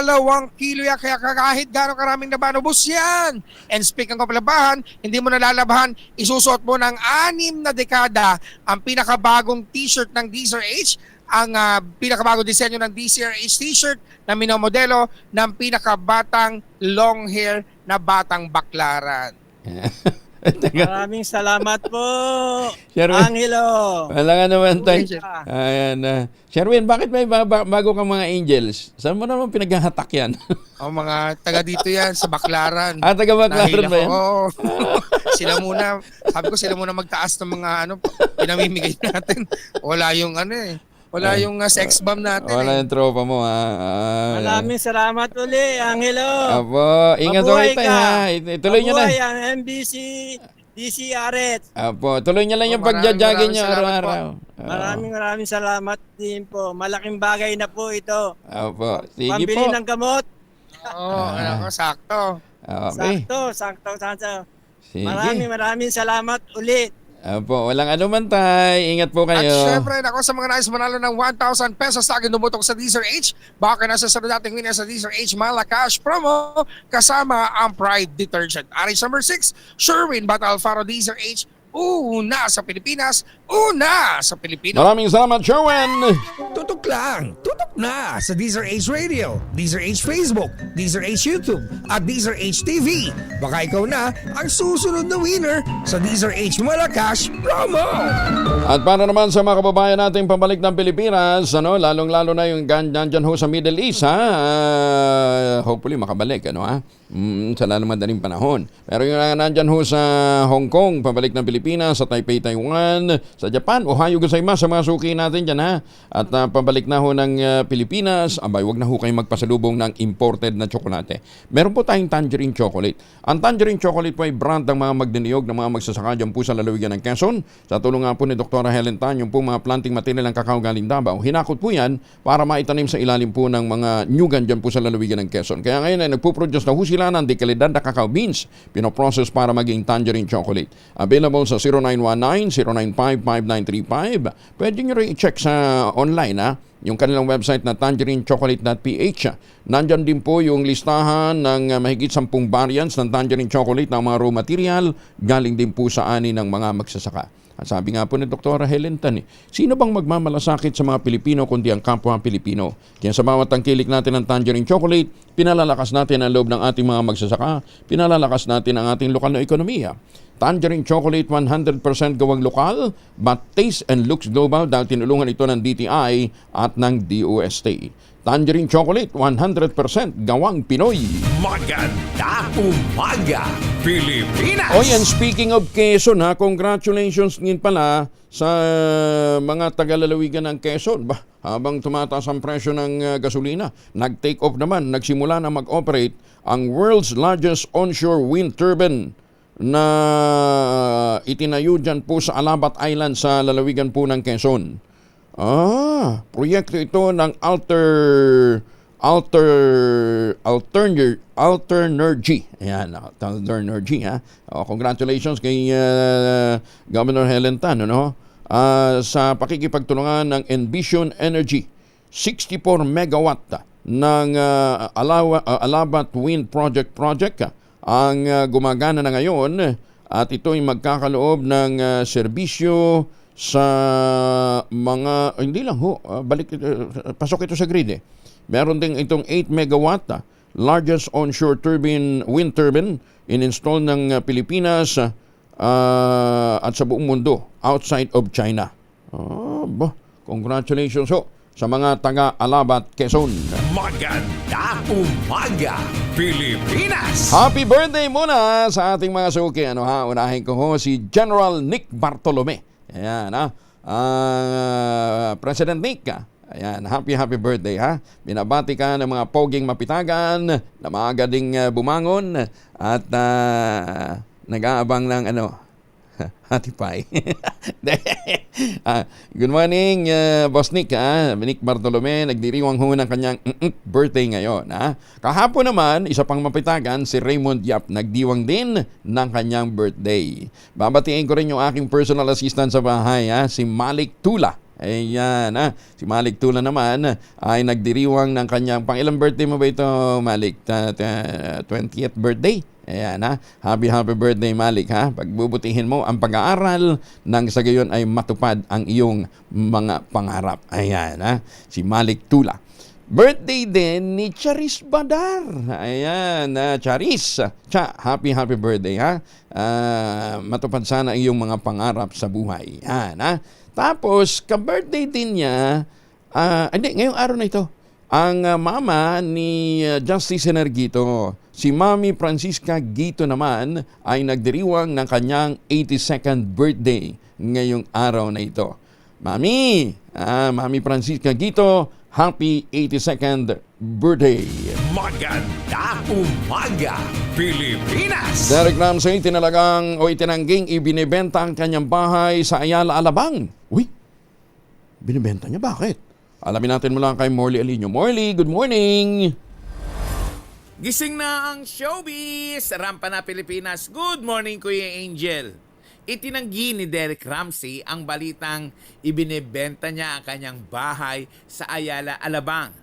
kilo yan. Kaya kahit gano'ng karaming nabanubos yan. And speaking of labahan, hindi mo nalalabahan, isusuot mo ng 6 na dekada ang pinakabagong t-shirt ng DZRH, ang pinakabagong disenyo ng DZRH t-shirt na minomodelo ng pinakabatang long hair na batang baklaran. Maraming salamat po, Sherwin. Angelo. Wala nga naman tayo. Okay, sir. Ayan. Sherwin, bakit may bago kang mga angels? Saan mo naman pinaghahatak yan? Mga taga dito yan sa Baklaran. Taga Baklaran ba yan? Oo. Sila muna, sabi ko sila muna magtaas ng mga pinamimigay natin. Wala yung wala yung sex bomb natin. Wala yung tropa mo, ha? Maraming salamat uli, Angelo. Apo, ingat Mabuhay ulit tayo, ka. ha? Ituloy nyo na. Mabuhay ang MBC DCRH. Apo, tuloy nyo lang yung Maraming pagja-jogging nyo salamat araw-araw. Maraming salamat din po. Malaking bagay na po ito. Apo, sige Pambili po. ng gamot. Oo, sakto. Okay. Sakto. Sige. Maraming salamat ulit. Apo, walang anuman tay. Ingat po At kayo. syempre, sa mga nais manalo ng 1,000 pesos na akin dumutok sa DZRH, baka nasa sa dating winner sa DZRH Malacash promo kasama ang Pride Detergent. RH number 6, Sherwin Bata Alfaro DZRH, una sa Pilipinas, una sa Pilipino. Maraming salamat, Sherwin. Tutok lang, tutok na sa DZRH Radio, DZRH Facebook, DZRH YouTube, at DZRH TV. Baka ikaw na ang susunod na winner sa DZRH Malacash Promo! At para naman sa mga kababayan nating pabalik ng Pilipinas, lalong-lalo na yung nandyan ho sa Middle East, ha? Hopefully makabalik, ha? Sa lalong madaling panahon. Pero yung nandyan ho sa Hong Kong, pabalik ng Pilipinas, sa Taipei, Taiwan, sa Japan, Ohio gozaimasu sa mga suki natin dyan, ha? At pabalik na ho ng Pilipinas, wag na ho kayong magpasalubong ng imported na tsokolate. Meron po tayong tangerine chocolate. Ang tangerine chocolate po ay brand ng mga magdiniyog ng mga magsasaka dyan po sa lalawigan ng Quezon. Sa tulong nga po ni Dr. Helen Tan, yung po mga planting material ng kakao galing Davao. Hinakot po yan para maitanim sa ilalim po ng mga nyugan dyan po sa lalawigan ng Quezon. Kaya ngayon ay nagpo-produce na ho sila ng dekalidad na cacao beans. Pinoprocess para maging tangerine chocolate. Available sa 0919-095-5935. Pwede nyo rin i-check sa online, ha? Yung kanilang website na tangerinechocolate.ph. Nandyan din po yung listahan ng mahigit 10 variants ng tangerine chocolate na mga raw material galing din po sa ani ng mga magsasaka. At sabi nga po ni Dr. Helen Tan, sino bang magmamalasakit sa mga Pilipino kundi ang kapwa Pilipino? Kaya sa bawat tangkilik natin ng tangerine chocolate, pinalalakas natin ang loob ng ating mga magsasaka, pinalalakas natin ang ating lokal na ekonomiya. Tangerine chocolate 100% gawang lokal but taste and looks global dahil tinulungan ito ng DTI at ng DOST. Tangerine chocolate 100% gawang Pinoy. Maganda umaga, Pilipinas! And speaking of Quezon, congratulations din pala sa mga taga-lalawigan ng Quezon. Habang tumataas ang presyo ng gasolina, nag-take off naman, nagsimula na mag-operate ang world's largest onshore wind turbine na itinayo dyan po sa Alabat Island sa lalawigan po ng Quezon. Proyekto ito ng Alternergy. Ayan, Alternergy, ha. Congratulations kay Governor Helen Tan, sa pakikipagtulungan ng Envision Energy. 64 megawatt ng Alabat Wind Project ang gumagana na ngayon at ito ay magkakaloob ng serbisyo sa mga, hindi lang pasok ito sa grid. Meron ding itong 8 megawatt largest onshore wind turbine in-install ng Pilipinas at sa buong mundo outside of China. Congratulations sa mga taga-Alabat, Quezon. Maganda umaga, Pilipinas! Happy birthday muna sa ating mga suki. Unahin ko si General Nick Bartolome. Ayan, President Nick. Ayan, happy birthday, ha. Binabati ka ng mga poging mapitagan na maaga ding bumangon at nag-aabang ng Hati Pai. Good morning, Boss Nick. Nick Bartolome, nagdiriwang ho ng kanyang birthday ngayon. Kahapon naman, isa pang mapitagan, si Raymond Yap, nagdiwang din ng kanyang birthday. Babatiin ko rin yung aking personal assistant sa bahay, si Malik Tula. Ayan, si Malik Tula naman ay nagdiriwang ng kanyang pang-ilang birthday mo ba ito, Malik? 20th birthday. Ayan, happy birthday, Malik, Pagbubutihin mo ang pag-aaral nang sa gayon ay matupad ang iyong mga pangarap. Ayan, si Malik Tula. Birthday din ni Charis Badar. Ayan, Charis. Happy birthday, matupad sana ang iyong mga pangarap sa buhay. Ayan, Tapos, ka-birthday din niya, ngayong araw na ito, ang mama ni Justice Energito, si Mami Francisca Gito naman, ay nagdiriwang ng kanyang 82nd birthday ngayong araw na ito. Mami Francisca Gito, happy 82nd birthday. Magandang umaga, Pilipinas! Derek Ramsey, itinangging ibinibenta ang kanyang bahay sa Ayala, Alabang. Uy, binibenta niya, bakit? Alamin natin mula kay Morley Alinio. Morley, good morning! Gising na ang showbiz! Rampa na Pilipinas. Good morning, Kuya Angel. Itinanggi ni Derek Ramsey ang balitang ibinebenta niya ang kanyang bahay sa Ayala, Alabang.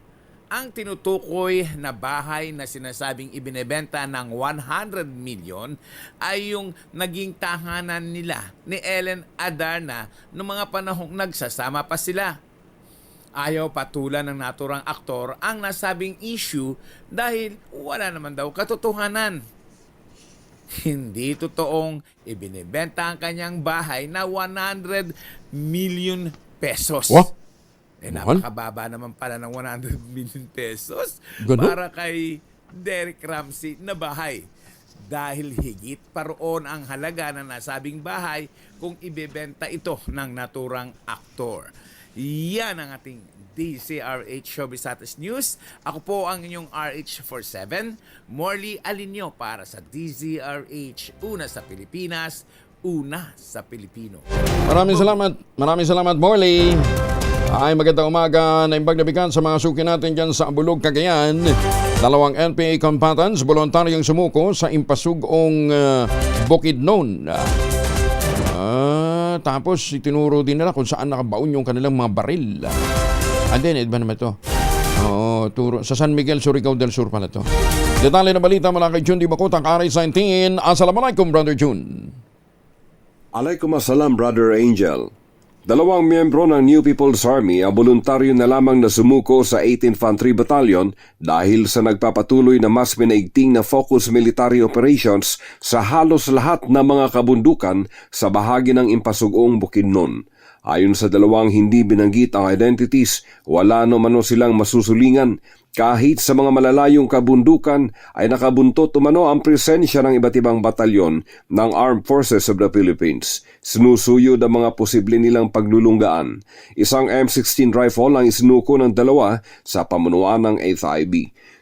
Ang tinutukoy na bahay na sinasabing ibinebenta ng 100 million ay yung naging tahanan nila ni Ellen Adarna noong mga panahong nagsasama pa sila. Ayaw patulan ng naturang aktor ang nasabing issue dahil wala naman daw katotohanan. Hindi totoong ibinebenta ang kanyang bahay na 100 million pesos. What? Napakababa naman pala ng 100 million pesos para kay Derek Ramsey na bahay. Dahil higit pa roon ang halaga ng nasabing bahay kung ibebenta ito ng naturang aktor. Yan ang ating DZRH Showbiz Status News. Ako po ang inyong RH47, Morley Alinio para sa DZRH. Una sa Pilipinas, una sa Pilipino. Maraming salamat, Morley. Ay magandang umaga na imbagnabigan sa mga suki natin dyan sa Abulog, Cagayan. 2 NPA combatants voluntaryong sumuko sa impasugong Bukidnon. Tapos itinuro din nila kung saan nakabaon yung kanilang mga baril. Ba naman ito? Turo sa San Miguel, Surigao del Sur pala ito. Detalye na balita mula kay Jun Di Bakutang, RS19. Assalamualaikum, Brother Jun. Alaikumussalam, Brother Angel. 2 miyembro ng New People's Army ang voluntaryo na lamang na sumuko sa 8th Infantry Battalion dahil sa nagpapatuloy na mas pinaigting na focus military operations sa halos lahat ng mga kabundukan sa bahagi ng impasugong Bukidnon. Ayon sa dalawang hindi binanggit ang identities, wala naman silang masusulingan. Kahit sa mga malalayong kabundukan ay nakabuntot umano ang presensya ng iba't ibang batalyon ng Armed Forces of the Philippines. Sinusuyod ang mga posible nilang paglulunggaan. Isang M16 rifle ang isinuko ng 2 sa pamunuan ng 8th IB.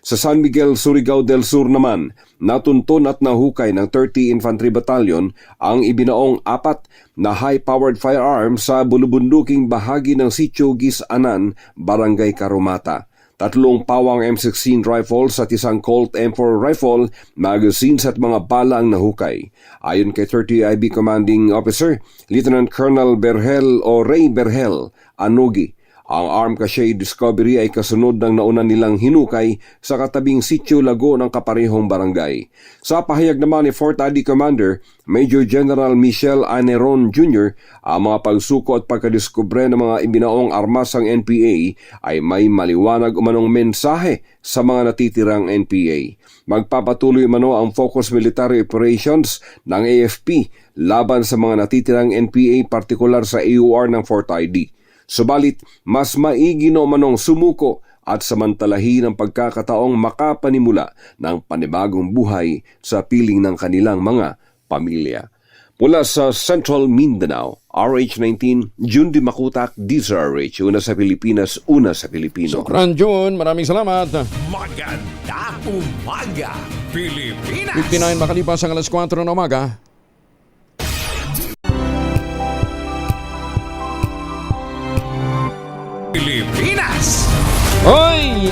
Sa San Miguel, Surigao del Sur naman, natunton at nahukay ng 30 Infantry Battalion ang ibinaong 4 na high-powered firearms sa bulubunduking bahagi ng Sitio Gis-Anan, Barangay Carumata. 3 pawang M16 rifles at isang Colt M4 rifle, magazines at mga bala ang nahukay. Ayon kay 30 IB Commanding Officer, Lieutenant Colonel Berhel o Ray Berhel Anogi, ang armed cache discovery ay kasunod ng nauna nilang hinukay sa katabing Sitio Lago ng kaparehong barangay. Sa pahayag naman ni 4th ID Commander, Major General Michel Aneron Jr., ang mga pagsuko at pagkadiskubre ng mga ibinaong armas ng NPA ay may maliwanag umanong mensahe sa mga natitirang NPA. Magpapatuloy umano ang focus military operations ng AFP laban sa mga natitirang NPA, partikular sa AUR ng 4th ID. Subalit, mas maigi na umanong sumuko at samantalahin ang pagkakataong makapanimula ng panibagong buhay sa piling ng kanilang mga pamilya. Mula sa Central Mindanao, RH19, Jun Di Makutak, DZRH, una sa Pilipinas, una sa Pilipino. Sokran Jun, maraming salamat. Magandang umaga, Pilipinas! 59 makalipas ang alas 4 ng umaga.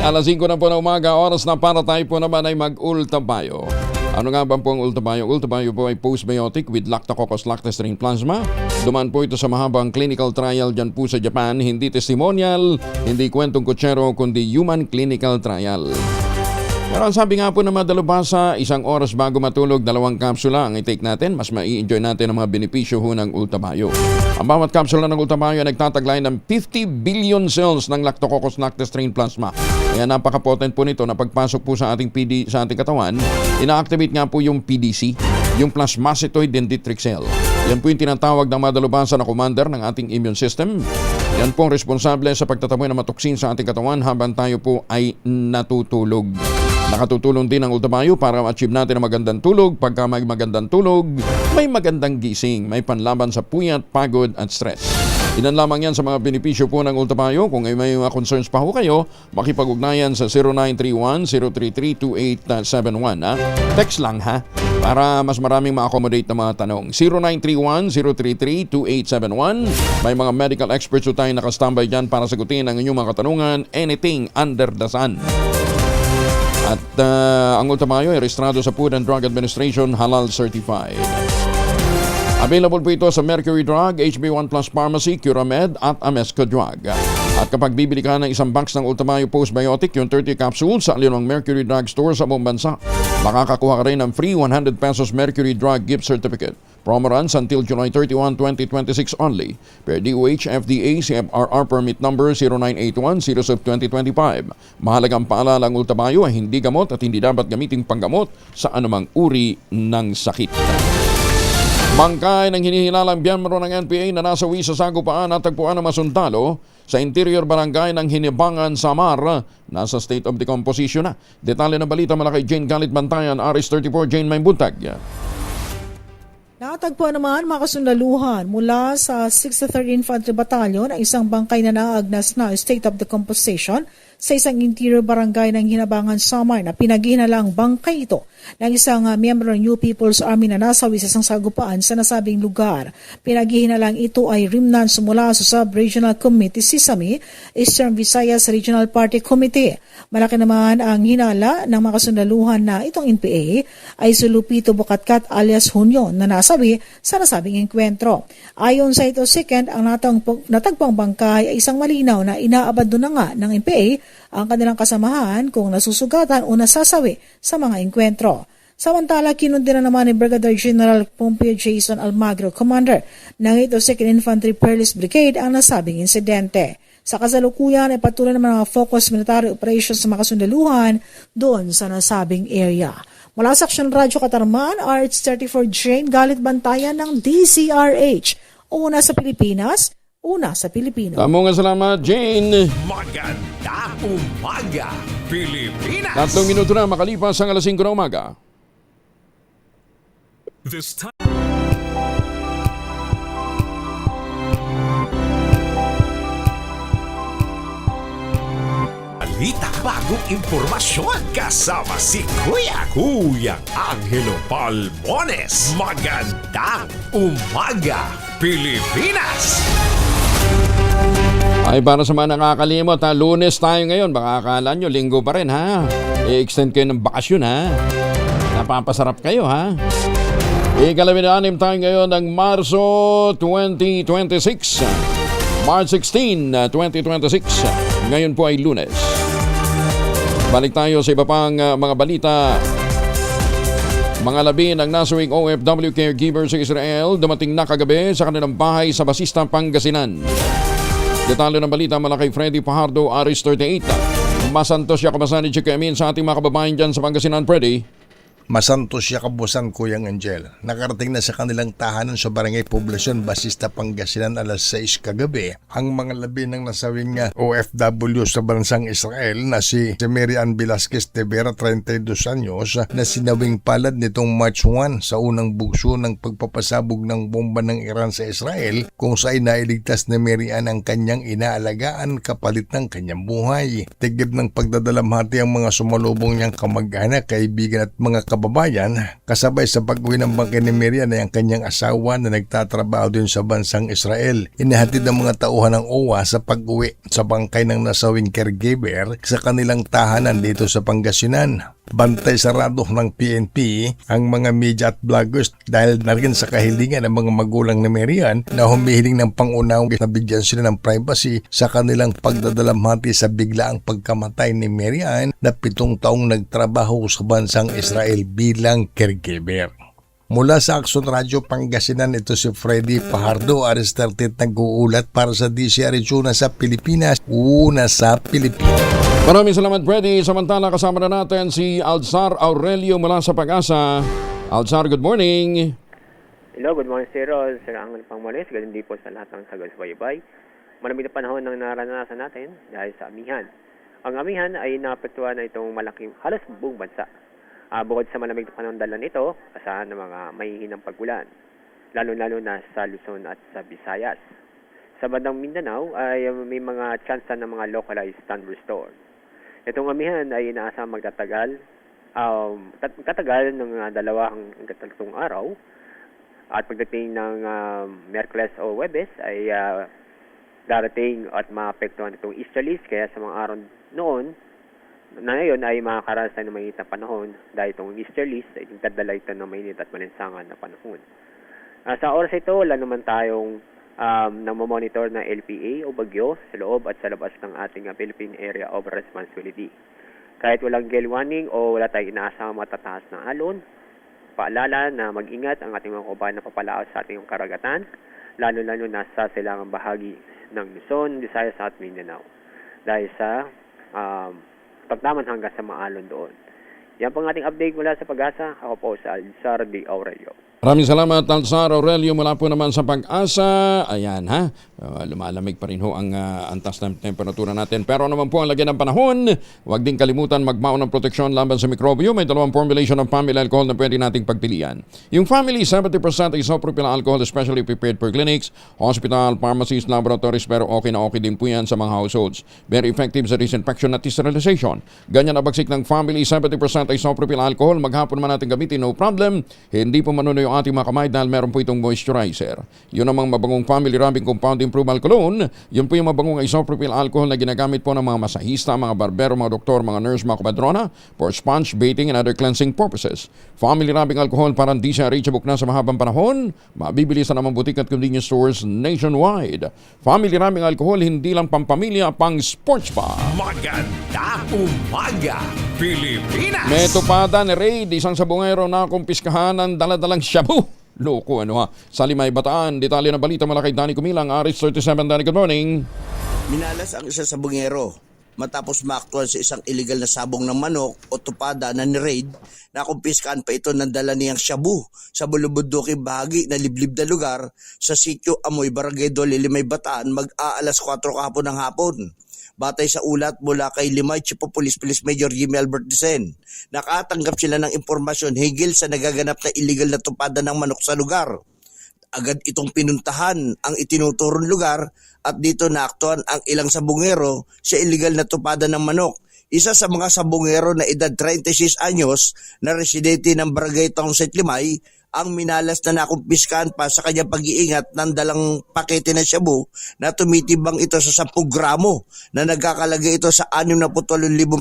alas 5 na po na umaga, oras na para tayo po naman ay mag-ultabayo. Ano nga ba po ang ultabayo? Ultabayo po ay postbiotic with Lactococcus lactestrin plasma. Dumaan po ito sa mahabang clinical trial dyan po sa Japan. Hindi testimonial, hindi kwentong kutsero, kundi human clinical trial. Pero ang sabi nga po ng mga dalubhasa, 1 oras bago matulog, 2 kapsula ang i-take natin. Mas mai-enjoy natin ang mga benepisyo ho ng ultabayo. Ang bawat kapsula ng ultabayo ay nagtataglay ng 50 billion cells ng Lactococcus lactestrin plasma. Kaya napaka-potent po nito na pagpasok po sa ating katawan, ina-activate nga po yung PDC, yung plasmacytoid dendritic cell. Yan po yung tinatawag ng mga dalubhasa na commander ng ating immune system. Yan po ang responsable sa pagtataboy ng matoksin sa ating katawan habang tayo po ay natutulog. Nakatutulong din ang ultabayo para ma-achieve natin ang magandang tulog. Pagka may magandang tulog, may magandang gising, may panlaban sa puyat, pagod at stress. Ilan lamang yan sa mga benepisyo po ng ultabayo. Kung may mga concerns pa ho kayo, makipag-ugnayan sa 0931-033-2871. Text lang ha, para mas maraming ma-accommodate na mga tanong. 0931-033-2871. May mga medical experts tayo nakastambay dyan para sagutin ang inyong mga katanungan, anything under the sun. At ang ultabayo ay rehistrado sa Food and Drug Administration, halal certified. Available po ito sa Mercury Drug, HB1 Plus Pharmacy, Curamed at Amesco Drug. At kapag bibili ka ng 1 box ng ultabayo postbiotic, yung 30 capsules sa alin ng Mercury Drug Store sa buong bansa, makakakuha ka rin ng free 100 pesos Mercury Drug gift certificate. Promo runs until July 31, 2026 only. Per DOH FDA CFRR permit number 0981-07-2025. Mahalagang paalala, ang ultabayo ay hindi gamot at hindi dapat gamitin panggamot sa anumang uri ng sakit. Bangkay ng hinihilalang miyembro ng NPA na nasawi sa sagupaan at tagpuan ng masundalo sa interior barangay ng Hinibangan, Samar. Nasa state of decomposition na. Detalye ng balita mula kay Jane Galit Bantayan, Aris 34, Jane Maybuntag. Natagpuan naman mga kasundaluhan mula sa 63rd Infantry Battalion ang isang bangkay na naagnas na state of decomposition sa isang interior barangay ng Hinabangan, Samar na pinaghihinalang bangkay ito ng isang miyembro ng New People's Army na nasawi sa isang sagupaan sa nasabing lugar. Pinaghihinalang ito ay remnants mula sa Sub-Regional Committee Sesame, Eastern Visayas Regional Party Committee. Malaki naman ang hinala ng mga kasundaluhan na itong NPA ay si Lupito Bukatkat alias Hunyon na nasawi sa nasabing enkwentro. Ayon sa ito second, ang natagpang bangkay ay isang malinaw na inaabandon na nga ng NPA ang kanilang kasamahan kung nasusugatan o nasasawi sa mga enkwentro. Samantala, kinundina naman ni Brigadier General Pompeo Jason Almagro, Commander ng 82nd Infantry Perlis Brigade ang nasabing insidente. Sa kasalukuyan ay patuloy naman ang focus military operations sa mga kasundaluhan doon sa nasabing area. Mula sa Action Radio Katarman, RH34 Jane Galit Bantayan ng DZRH. Una sa Pilipinas, una sa Pilipino. Tamo nga salamat, Jane. Magandang umaga, Pilipinas! 3 minuto na makalipas ang alas 5 na umaga. This time... Balita, bagong impormasyon, kasama si Kuya Angelo Palmones. Magandang umaga, Pilipinas! Ay, para sa mga nakakalimot, Lunes tayo ngayon. Baka akala nyo, linggo pa rin, ha? I-extend kayo ng bakasyon, ha? Napapasarap kayo, ha? Ikalabing-anim tayo ngayon ng Marso 2026. March 16, 2026. Ngayon po ay Lunes. Balik tayo sa iba pang mga balita. Mga labi ng nasawing OFW caregiver sa Israel dumating na kagabi sa kanilang bahay sa Basista, Pangasinan. Detalye ng balita mula kay Freddy Pajardo, Aris 38. Masantos siya kabasan ni Chikamin sa ating mga kababayan dyan sa Pangasinan, Freddy. Masantos siya kabusan, Kuyang Angel. Nakarating na sa kanilang tahanan sa Barangay Poblasyon, Basista, Pangasinan alas 6 kagabi ang mga labi ng nasawing OFW sa bansang Israel na si Mary Ann Velasquez de Vera, 32 anyos, na sinawing palad nitong March 1 sa unang bugso ng pagpapasabog ng bomba ng Iran sa Israel, kung saan nailigtas ni Mary Ann ang kanyang inaalagaan kapalit ng kanyang buhay. Tigib ng pagdadalamhati ang mga sumalubong niyang kamag-anak, kaibigan at mga kababayan, kasabay sa pag-uwi ng bangkay ni Miriam ay ang kanyang asawa na nagtatrabaho din sa bansang Israel. Inihatid ng mga tauhan ng OWA sa pag-uwi sa bangkay ng nasawing caregiver sa kanilang tahanan dito sa Pangasinan. Bantay sarado ng PNP ang mga media at vloggers dahil na rin sa kahilingan ng mga magulang ni Miriam na humihiling ng pangunahing na bigyan sila ng privacy sa kanilang pagdadalamhati sa biglaang pagkamatay ni Miriam na 7 taong nagtrabaho sa bansang Israel bilang caregiver. Mula sa Action Radio Pangasinan, ito si Freddy Pajardo, Aristartet nag-uulat para sa DCRH Una sa Pilipinas, Una sa Pilipinas. Maraming salamat, Freddy. Samantala, kasama na natin si Alzar Aurelio mula sa Pag-asa. Alzar, good morning. Hello, good morning Sir Rol, Sir Angel Pangmoles, ganun din po sa lahat ng taga-subaybay. Maraming na panahon ng naranasan natin dahil sa amihan. Ang amihan ay napektuhan na itong malaking halos buong bansa. Bukod sa malamig na panahon dala nito, asahan ng mga mahihinang pagulan, lalo-lalo na sa Luzon at sa Visayas. Sa bandang Mindanao ay may mga chance ng mga localized thunderstorm. Itong amihan ay inaasang magtatagal, katagal ng 2 hanggang 3 araw. At pagdating ng Miyerkules o Huwebes ay darating at maapektuhan itong easterlies. Kaya sa mga araw noon, na ngayon ay makakaranas tayo ng mainit na panahon dahil itong easterlies ay nagdadala ito ng mainit at malinsangan na panahon. Sa oras ito, wala naman tayong namomonitor na LPA o bagyo sa loob at sa labas ng ating Philippine Area of Responsibility. Kahit walang gale warning o wala tayong inaasang matataas na alon, paalala na mag-ingat ang ating mga kabayan na papalaos sa ating karagatan, lalo-lalo na sa silangang bahagi ng Luzon, Visayas at Mindanao. Dahil sa pagdaman hanggang sa maalon doon. Yan po ang ating update mula sa Pag-asa. Ako po sa Alzar de Aurelio. Maraming salamat, Alzar Aurelio, mula po naman sa Pag-asa. Ayan ha, lumalamig pa rin ho ang antas ng temperatura natin. Pero naman po ang lagyan ng panahon, huwag din kalimutan magbaon ng proteksyon laban sa mikrobyo. May 2 formulation ng family alcohol na pwede nating pagpilian. Yung family, 70% isopropyl alcohol, especially prepared for clinics, hospital, pharmacies, laboratories, pero okay na okay din po yan sa mga households. Very effective sa disinfection at sterilization. Ganyan na bagsik ng family, 70% isopropyl alcohol. Maghapon man natin gamitin, no problem. Hindi po manuno yung ating mga kamay dahil meron po itong moisturizer. Yun namang mabangong family rubbing compound improvement cologne. Yun po yung mabangong isopropyl alcohol na ginagamit po ng mga masahista, mga barbero, mga doktor, mga nurse, mga kabadrona for sponge baiting and other cleansing purposes. Family rubbing alcohol parang di siya reachable na sa mahabang panahon. Mabibili sa namang butik at convenience stores nationwide. Family rubbing alcohol hindi lang pampamilya, pang sports pa. Magandang umaga, Pilipinas! May tupadan ni Raid, isang sabungero na kumpiskahan ng daladalang shabu. Loko ano ha. Sa Limay, Bataan, detalye ng balita mula kay Danny Kumilang, Aris 37. Danny, good morning. Minalas ang isa sa bungero matapos maaktuhan sa isang illegal na sabong ng manok o tupada na ni-raid na kumpiskaan pa ito ng dala niyang shabu sa Bulubunduking bahagi na liblib na lugar sa sitio Amoy, Barangay Dole, Limay, Bataan mag-aalas 4 kahapon ng hapon. Batay sa ulat mula kay Limay Chief of Police Major Jimmy Albert Dicen, nakatanggap sila ng impormasyon higil sa nagaganap na illegal na tupada ng manok sa lugar. Agad itong pinuntahan ang itinuturong lugar at dito naaktuhan ang ilang sabungero sa illegal na tupada ng manok. Isa sa mga sabungero na edad 36 anyos na residente ng Barangay Townsite Limay ang minalas na nakumpiskan pa sa kanyang pag-iingat ng dalang pakete ng shabu na tumitibang ito sa 10 gramo na nagkakalagay ito sa 68,000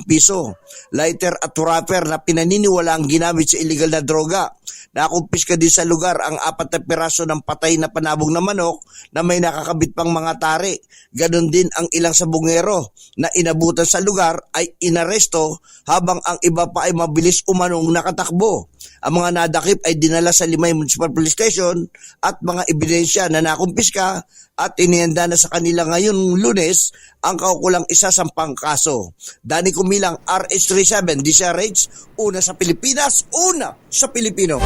piso. Lighter at wrapper na pinaniniwala ang ginamit sa illegal na droga. Nakumpiska din sa lugar ang 4 na piraso ng patay na panabong na manok na may nakakabit pang mga tari. Ganon din ang ilang sabungero na inabutan sa lugar ay inaresto habang ang iba pa ay mabilis umanong nakatakbo. Ang mga nadakip ay dinala sa Limay Municipal Police Station at mga ebidensya na nakumpiska at inihanda na sa kanila ngayong Lunes ang kaukulang isasampang kaso. Danny Kumilang, RH37, DCRH, una sa Pilipinas, una sa Pilipino.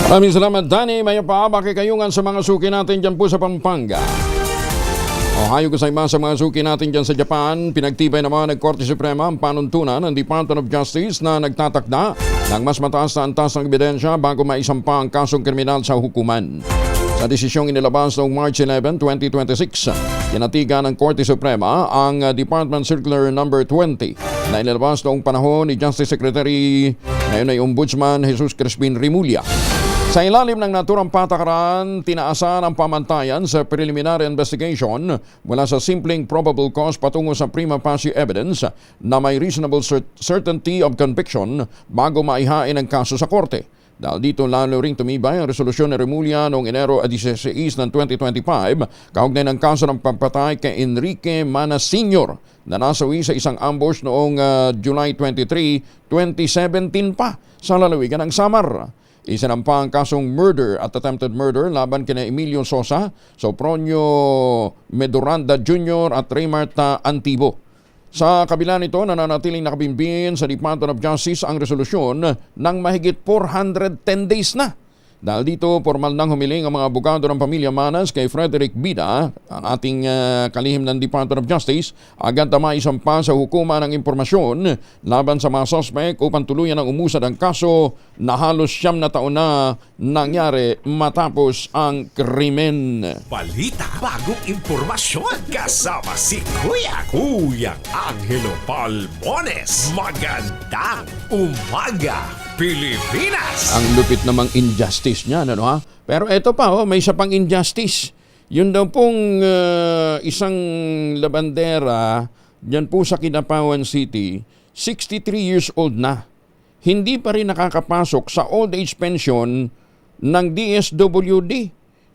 Maraming salamat, Danny. May paaba kay kayungan sa mga suki natin dyan po sa Pampanga. Ohayo gozaimasu sa mga suki natin dyan sa Japan. Pinagtibay naman ng Korte Suprema ang panuntunan ng Department of Justice na nagtatakda ng mas mataas na antas ng ebidensya bago maisampa ang kasong kriminal sa hukuman. Sa desisyong inilabas noong March 11, 2026, tinatigan ng Korte Suprema ang Department Circular No. 20 na inilabas noong panahon ni Justice Secretary Ngayon ay Ombudsman Jesus Crispin Rimulya. Sa ilalim ng naturang patakaran, tinaasan ang pamantayan sa preliminary investigation mula sa simpleng probable cause patungo sa prima facie evidence na may reasonable certainty of conviction bago maihain ang kaso sa korte. Dahil dito lalo ring tumibay ang resolusyon ni Rimulya noong Enero 16 ng 2025 kaugnay ng kaso ng pagpatay kay Enrique Manas Sr. na nasawi sa isang ambush noong July 23, 2017 pa sa lalawigan ng Samar. Isinampa ang kasong murder at attempted murder laban kina Emilio Sosa, Sopronio Medoranda Jr. at Raymarta Antibo. Sa kabila nito, nananatiling nakabimbin sa Department of Justice ang resolusyon ng mahigit 410 days na. Dahil dito, formal nang humiling ang mga abogado ng pamilya Manas kay Frederick Bida, ang ating kalihim ng Department of Justice, agad na maisampa sa hukuman ng impormasyon laban sa mga suspect upang tuluyan ang umusad ang kaso na halos 9 na taon na nangyari matapos ang krimen. Balita, bagong impormasyon, kasama si Kuya Angelo Palmones. Magandang umaga, Pilipinas! Ang lupit namang injustice niya, ano ha? Pero eto pa, may isa pang injustice. Yun daw pong isang labandera dyan po sa Kinapawan City, 63 years old na. Hindi pa rin nakakapasok sa old age pension ng DSWD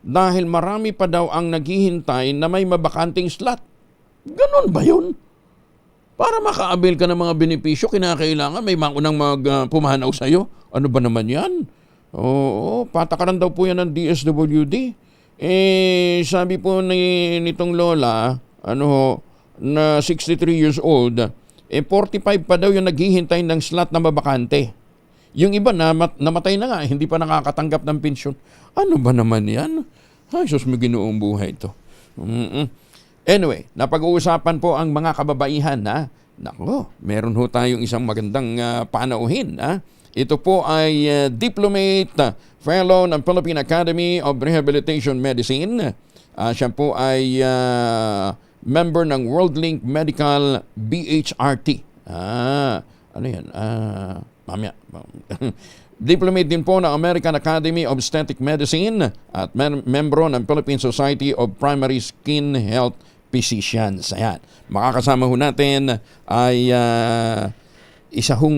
dahil marami pa daw ang naghihintay na may mabakanting slot. Ganon ba yun? Para makaabil ka ng mga benepisyo, kinakailangan may maunang pumanaw sa'yo. Ano ba naman yan? Oo, patakaran daw po yan ng DSWD. Sabi po nitong lola, na 63 years old, 45 pa daw yung naghihintay ng slot na mabakante. Yung iba namatay na nga, hindi pa nakakatanggap ng pensyon. Ano ba naman yan? Ay, sus, may ginoong buhay ito. Anyway, napag-uusapan po ang mga kababaihan na, meron ho tayong isang magandang panauhin. Ito po ay diplomate fellow ng Philippine Academy of Rehabilitation Medicine. Siya po ay member ng WorldLink Medical BHRT. Ano yan? Mamaya. Diplomate din po ng American Academy of Aesthetic Medicine at membro ng Philippine Society of Primary Skin Health Physicians. Ayan. Makakasama ho natin ay isa hong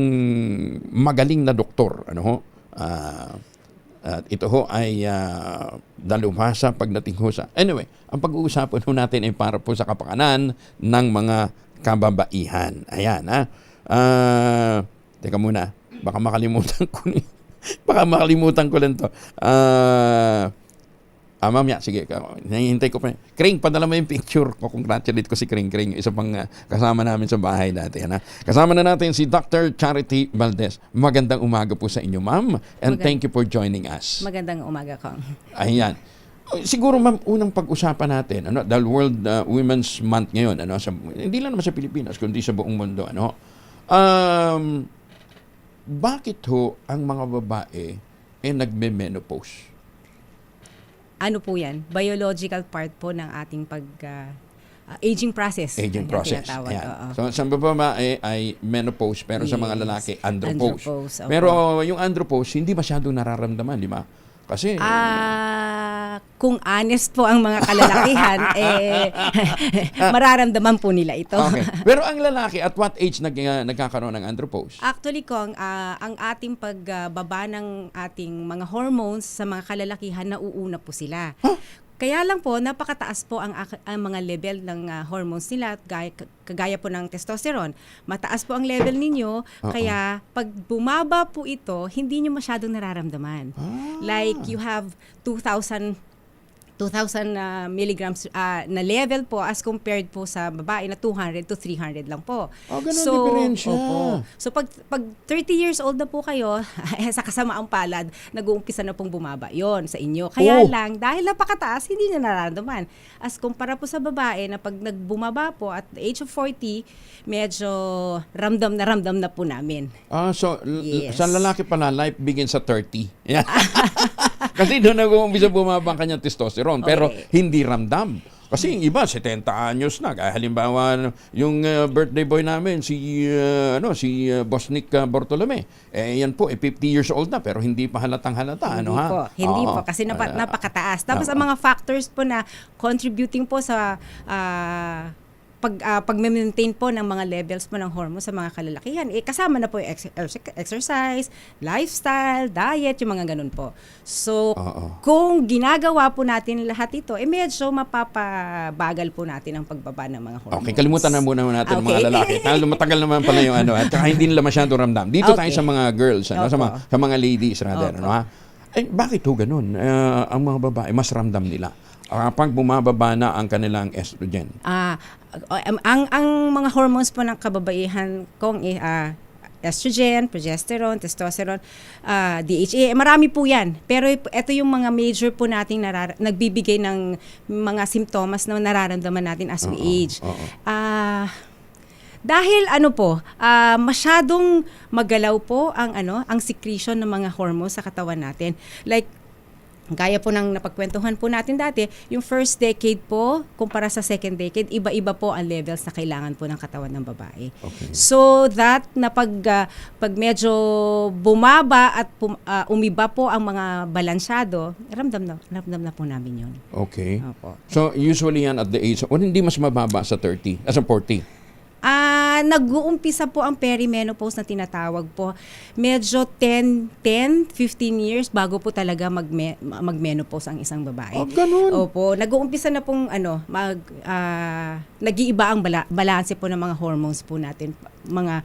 magaling na doktor. At ito ho ay dalubhasa pagdating ho sa... Anyway, ang pag-uusapan ho natin ay para po sa kapakanan ng mga kababaihan. Ayan, teka muna. Baka makalimutan ko lang to. Mamaya, sige. Nahihintay ko pa. Kring, padala mo yung picture ko. Congratulate ko si Kring. Isa pang kasama namin sa bahay dati. Kasama na natin si Dr. Charity Valdez. Magandang umaga po sa inyo, ma'am. And thank you for joining us. Magandang umaga, Kong. Ayan. Siguro, ma'am, unang pag-usapan natin, dahil World Women's Month ngayon, hindi lang naman sa Pilipinas, kundi sa buong mundo, bakit ho ang mga babae nagme-menopause? Ano po yan? Biological part po ng ating aging process. Aging process. So, sa babae ay menopause, pero sa mga lalaki, andropause. Pero yung andropause, hindi masyadong nararamdaman, di ba? Kasi... kung honest po ang mga kalalakihan, mararamdaman po nila ito. Okay. Pero ang lalaki, at what age nagkakaroon ng andropause? Actually, Kong, ang ating pagbaba ng ating mga hormones sa mga kalalakihan, nauuna po sila. Huh? Kaya lang po, napakataas po ang mga level ng hormones nila, kagaya po ng testosterone. Mataas po ang level ninyo, kaya pag bumaba po ito, hindi nyo masyadong nararamdaman. Like you have 2,000 milligrams na level po as compared po sa babae na 200 to 300 lang po. Ganun diferensya. So pag 30 years old na po kayo, sa kasamaang palad, nag-uumpisa na pong bumaba yon sa inyo. Kaya lang, dahil napakataas, hindi niya nararamdaman. As kumpara po sa babae na pag nagbumaba po at the age of 40, medyo ramdam na po namin. Sa lalaki pala, life begins sa 30. Kasi doon nag-uumpisa bumaba ang kanyang testosterone, pero hindi ramdam. Kasi yung iba 70 anyos na. Kaya halimbawa yung birthday boy namin si Boss Nick Bortolome. Yan po 50 years old na pero hindi pa halatang halata, Hindi po, hindi po kasi napakataas. Tapos ang mga factors po na contributing po sa pag-maintain po ng mga levels po ng hormones sa mga kalalakihan, kasama na po yung exercise, lifestyle, diet, yung mga ganun po. So, kung ginagawa po natin lahat ito, medyo mapapabagal po natin ang pagbaba ng mga hormones. Okay, kalimutan na muna natin ang mga lalaki. Matagal naman pala yung at saka hindi nila masyado ramdam. Dito tayo sa mga girls, sa mga ladies rather, bakit ho ganun? Ang mga babae, mas ramdam nila kapag bumababa na ang kanilang estrogen. Ang mga hormones po ng kababaihan kung estrogen, progesterone, testosterone, DHA, marami po yan. Pero ito yung mga major po nating nagbibigay ng mga simptomas na nararamdaman natin as we age. Dahil masyadong magalaw po ang secretion ng mga hormones sa katawan natin. Like gaya po ng napagkwentuhan po natin dati, yung first decade po, kumpara sa second decade, iba-iba po ang levels na kailangan po ng katawan ng babae. Okay. So that na pag medyo bumaba at umiba po ang mga balansyado, ramdam na po namin yun. Okay. Opo. So usually yan at the age, hindi mas mababa sa 30, sa 40? Nag-uumpisa po ang perimenopause na tinatawag po. Medyo 10-15 years bago po talaga mag-menopause ang isang babae. Ganun? Opo. Nag-uumpisa na pong nag-iiba ang balanse po ng mga hormones po natin. Mga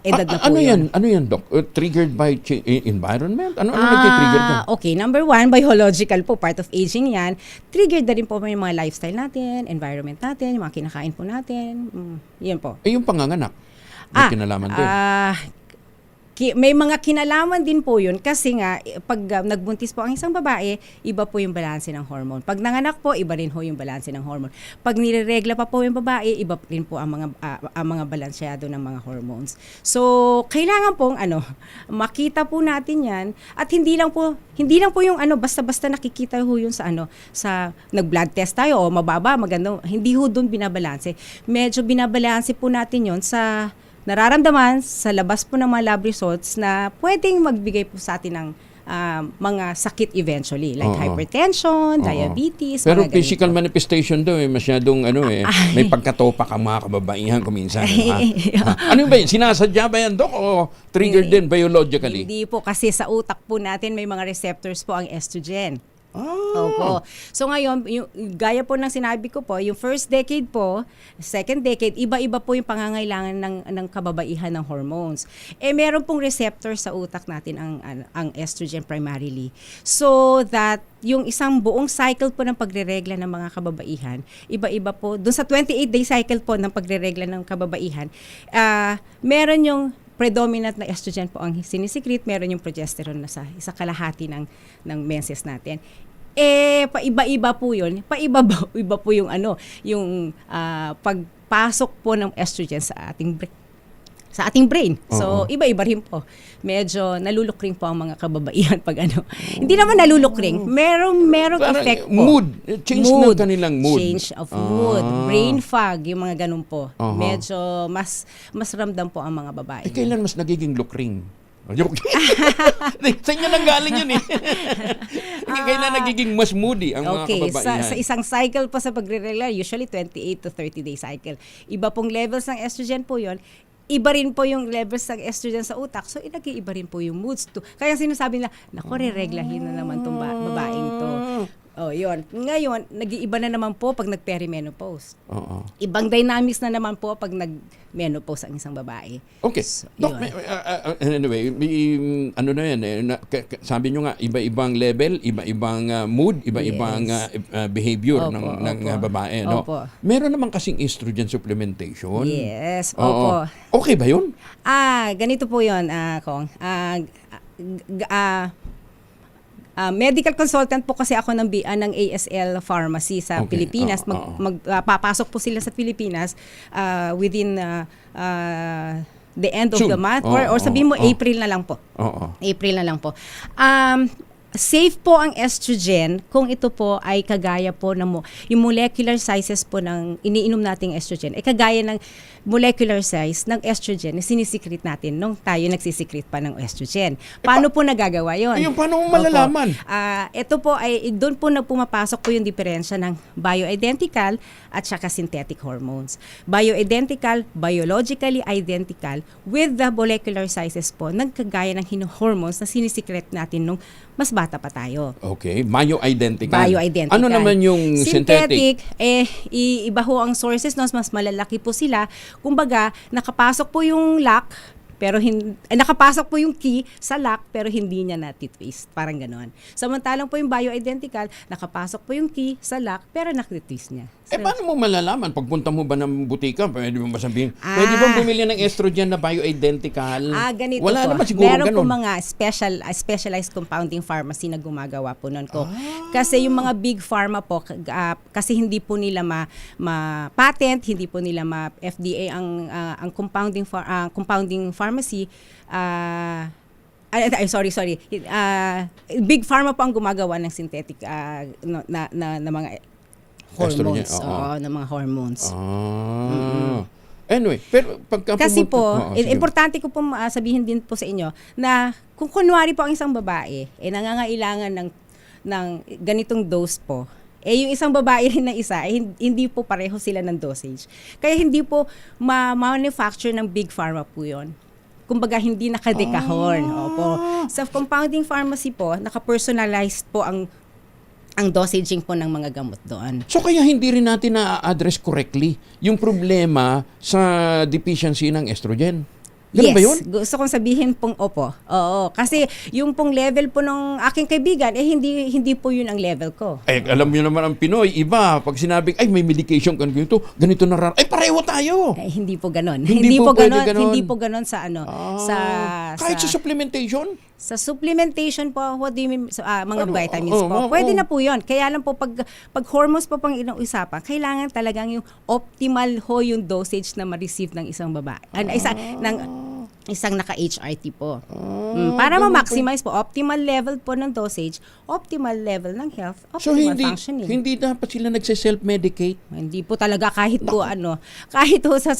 edad na po yun. Ano yan, Doc? Triggered by environment? Ano nag-trigger doon? Okay, number 1, biological po, part of aging yan. Triggered na rin po yung mga lifestyle natin, environment natin, yung mga kinakain po natin. Yan po. Yung panganganak, may kinalaman din. May mga kinalaman din po yun kasi nga pag nagbuntis po ang isang babae, iba po yung balanse ng hormone. Pag nanganak po, iba rin po yung balanse ng hormone. Pag nireregla pa po yung babae, iba rin po ang mga balansyado ng mga hormones. So, kailangan pong makita po natin 'yan at hindi lang po yung basta-basta nakikita ho yun sa nag-blood test tayo o mababa, maganda, hindi ho doon binabalanse. Medyo binabalanse po natin 'yon sa nararamdaman sa labas po ng mga lab results na pwedeng magbigay po sa atin ng mga sakit eventually like hypertension, diabetes. Pero physical manifestation daw masyadong may pagkatopak ang mga kababaihan kuminsan. Ano ba yun? Sinasadya ba yan, Doc? O triggered din biologically? Hindi po kasi sa utak po natin may mga receptors po ang estrogen. Opo. So ngayon, gaya po ng sinabi ko po, yung first decade po, second decade, iba-iba po yung pangangailangan ng kababaihan ng hormones. Meron pong receptor sa utak natin ang estrogen primarily. So that yung isang buong cycle po ng pagreregla ng mga kababaihan, iba-iba po. Doon sa 28-day cycle po ng pagreregla ng kababaihan, meron yung predominant na estrogen po ang sinisikret, meron yung progesterone na sa kalahati ng menses natin. Paiba-iba po yun. Paiba po yung pagpasok po ng estrogen sa ating brain. So, iba-iba rin po. Medyo nalulukring po ang mga kababaihan pag Hindi naman nalulukring. Merong effect po. Mood. Change ng kanilang mood. Change of mood. Brain fog, yung mga ganun po. Medyo mas ramdam po ang mga babae. Kailan mas nagiging lukring? Sa inyo nang galing yun kailan nagiging mas moody ang mga kababaihan? Sa isang cycle po sa pagre-regla, usually 28 to 30-day cycle. Iba pong levels ng estrogen po yun. Iba rin po yung levels ng estrogen sa utak. So, nag-iiba rin po yung moods. Kaya sinasabi nila, re-reglahin na naman itong babaeng to. Yun. Ngayon, nag-iiba na naman po pag nag-perimenopause. Ibang dynamics na naman po pag nag-menopause ang isang babae. Okay. So, Doc, anyway, sabi nyo nga, iba-ibang level, iba-ibang mood, iba-ibang behavior ng babae. No? Meron naman kasing estrogen supplementation. Yes. Opo. Okay ba yun? Ganito po yun, Kong. Medical consultant po kasi ako ng ASL Pharmacy sa Pilipinas. Papasok po sila sa Pilipinas within the end of the month or sabihin mo April na lang po. April na lang po. safe po ang estrogen kung ito po ay kagaya po ng yung molecular sizes po ng iniinom nating estrogen ay kagaya ng molecular size ng estrogen na sinisikret natin nung tayo nagsisikret pa ng estrogen. Paano po nagagawa yon? Ayun, paano mo malalaman? Ito po ay doon po pumapasok po yung diferensya ng bioidentical at saka synthetic hormones. Bioidentical, biologically identical with the molecular sizes po ng kagaya ng hormones na sinisikret natin nung mas bata pa tayo. Okay, bioidentical. Bioidentical. Ano naman yung synthetic? Iba ho ang sources, no? Mas malalaki po sila. Kumbaga, nakapasok po yung lock, pero nakapasok po yung key sa lock, pero hindi niya na-twist. Parang ganon. Samantalang po yung bioidentical, nakapasok po yung key sa lock, pero na-twist niya. Paano mo malalaman? Pagpunta mo ba ng butika, pwede mo ba sabihin, pwede bang bumili ng estrogen na bioidentical? Ganito Wala po. naman siguro Meron ganun. po mga specialized compounding pharmacy na gumagawa po nun ko. Kasi yung mga big pharma po, kasi hindi po nila ma-patent, hindi po nila ma-FDA ang compounding pharmacy, sorry. Big pharma po ang gumagawa ng synthetic na mga hormones. Ng mga hormones. Anyway, pero pagka kasi pumunta- po, importante ko po sabihin din po sa inyo na kung kunwari po ang isang babae, nangangailangan ng ganitong dose po, yung isang babae rin na isa, hindi po pareho sila ng dosage. Kaya hindi po ma-manufacture ng big pharma po yun. Kumbaga, hindi nakadekahon. Opo. Sa compounding pharmacy po, naka-personalized po ang dosaging po ng mga gamot doon. So kaya hindi rin natin na-address correctly yung problema sa deficiency ng estrogen. Ganun ba yun? Gusto kong sabihin pong opo. Oo. Kasi yung pong level po ng aking kaibigan, hindi po yun ang level ko. Alam niyo naman ang Pinoy, iba. Pag sinabing, ganito na pareho tayo. Hindi po ganon. Hindi po pwede ganon. Hindi po ganon sa kahit sa supplementation? Sa supplementation po, what do you mean, mga vitamins po. Pwede na po yun. Kaya lang po, pag hormones po pang inuusapan, kailangan talagang yung optimal yung dosage na ma-receive ng isang babae. Isang naka-HRT po. Para ma-maximize po, optimal level po ng dosage, optimal level ng health, optimal functioning. Hindi dapat sila nagse-self-medicate? Hindi po talaga kahit po kahit po sa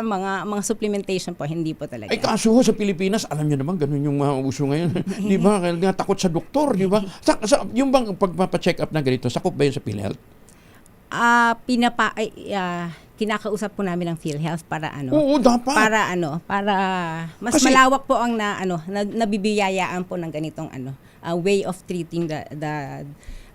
mga supplementation po, hindi po talaga. Kaso sa Pilipinas, alam niyo naman, ganun yung mga uso ngayon. Di ba? Kaya takot sa doktor, di ba? Yung bang pagpapacheck up na ganito, sakop ba yun sa PhilHealth? Kinakausap po namin ng PhilHealth para Oo, dapat. Para mas malawak po ang nabibiyayaan po ng ganitong way of treating the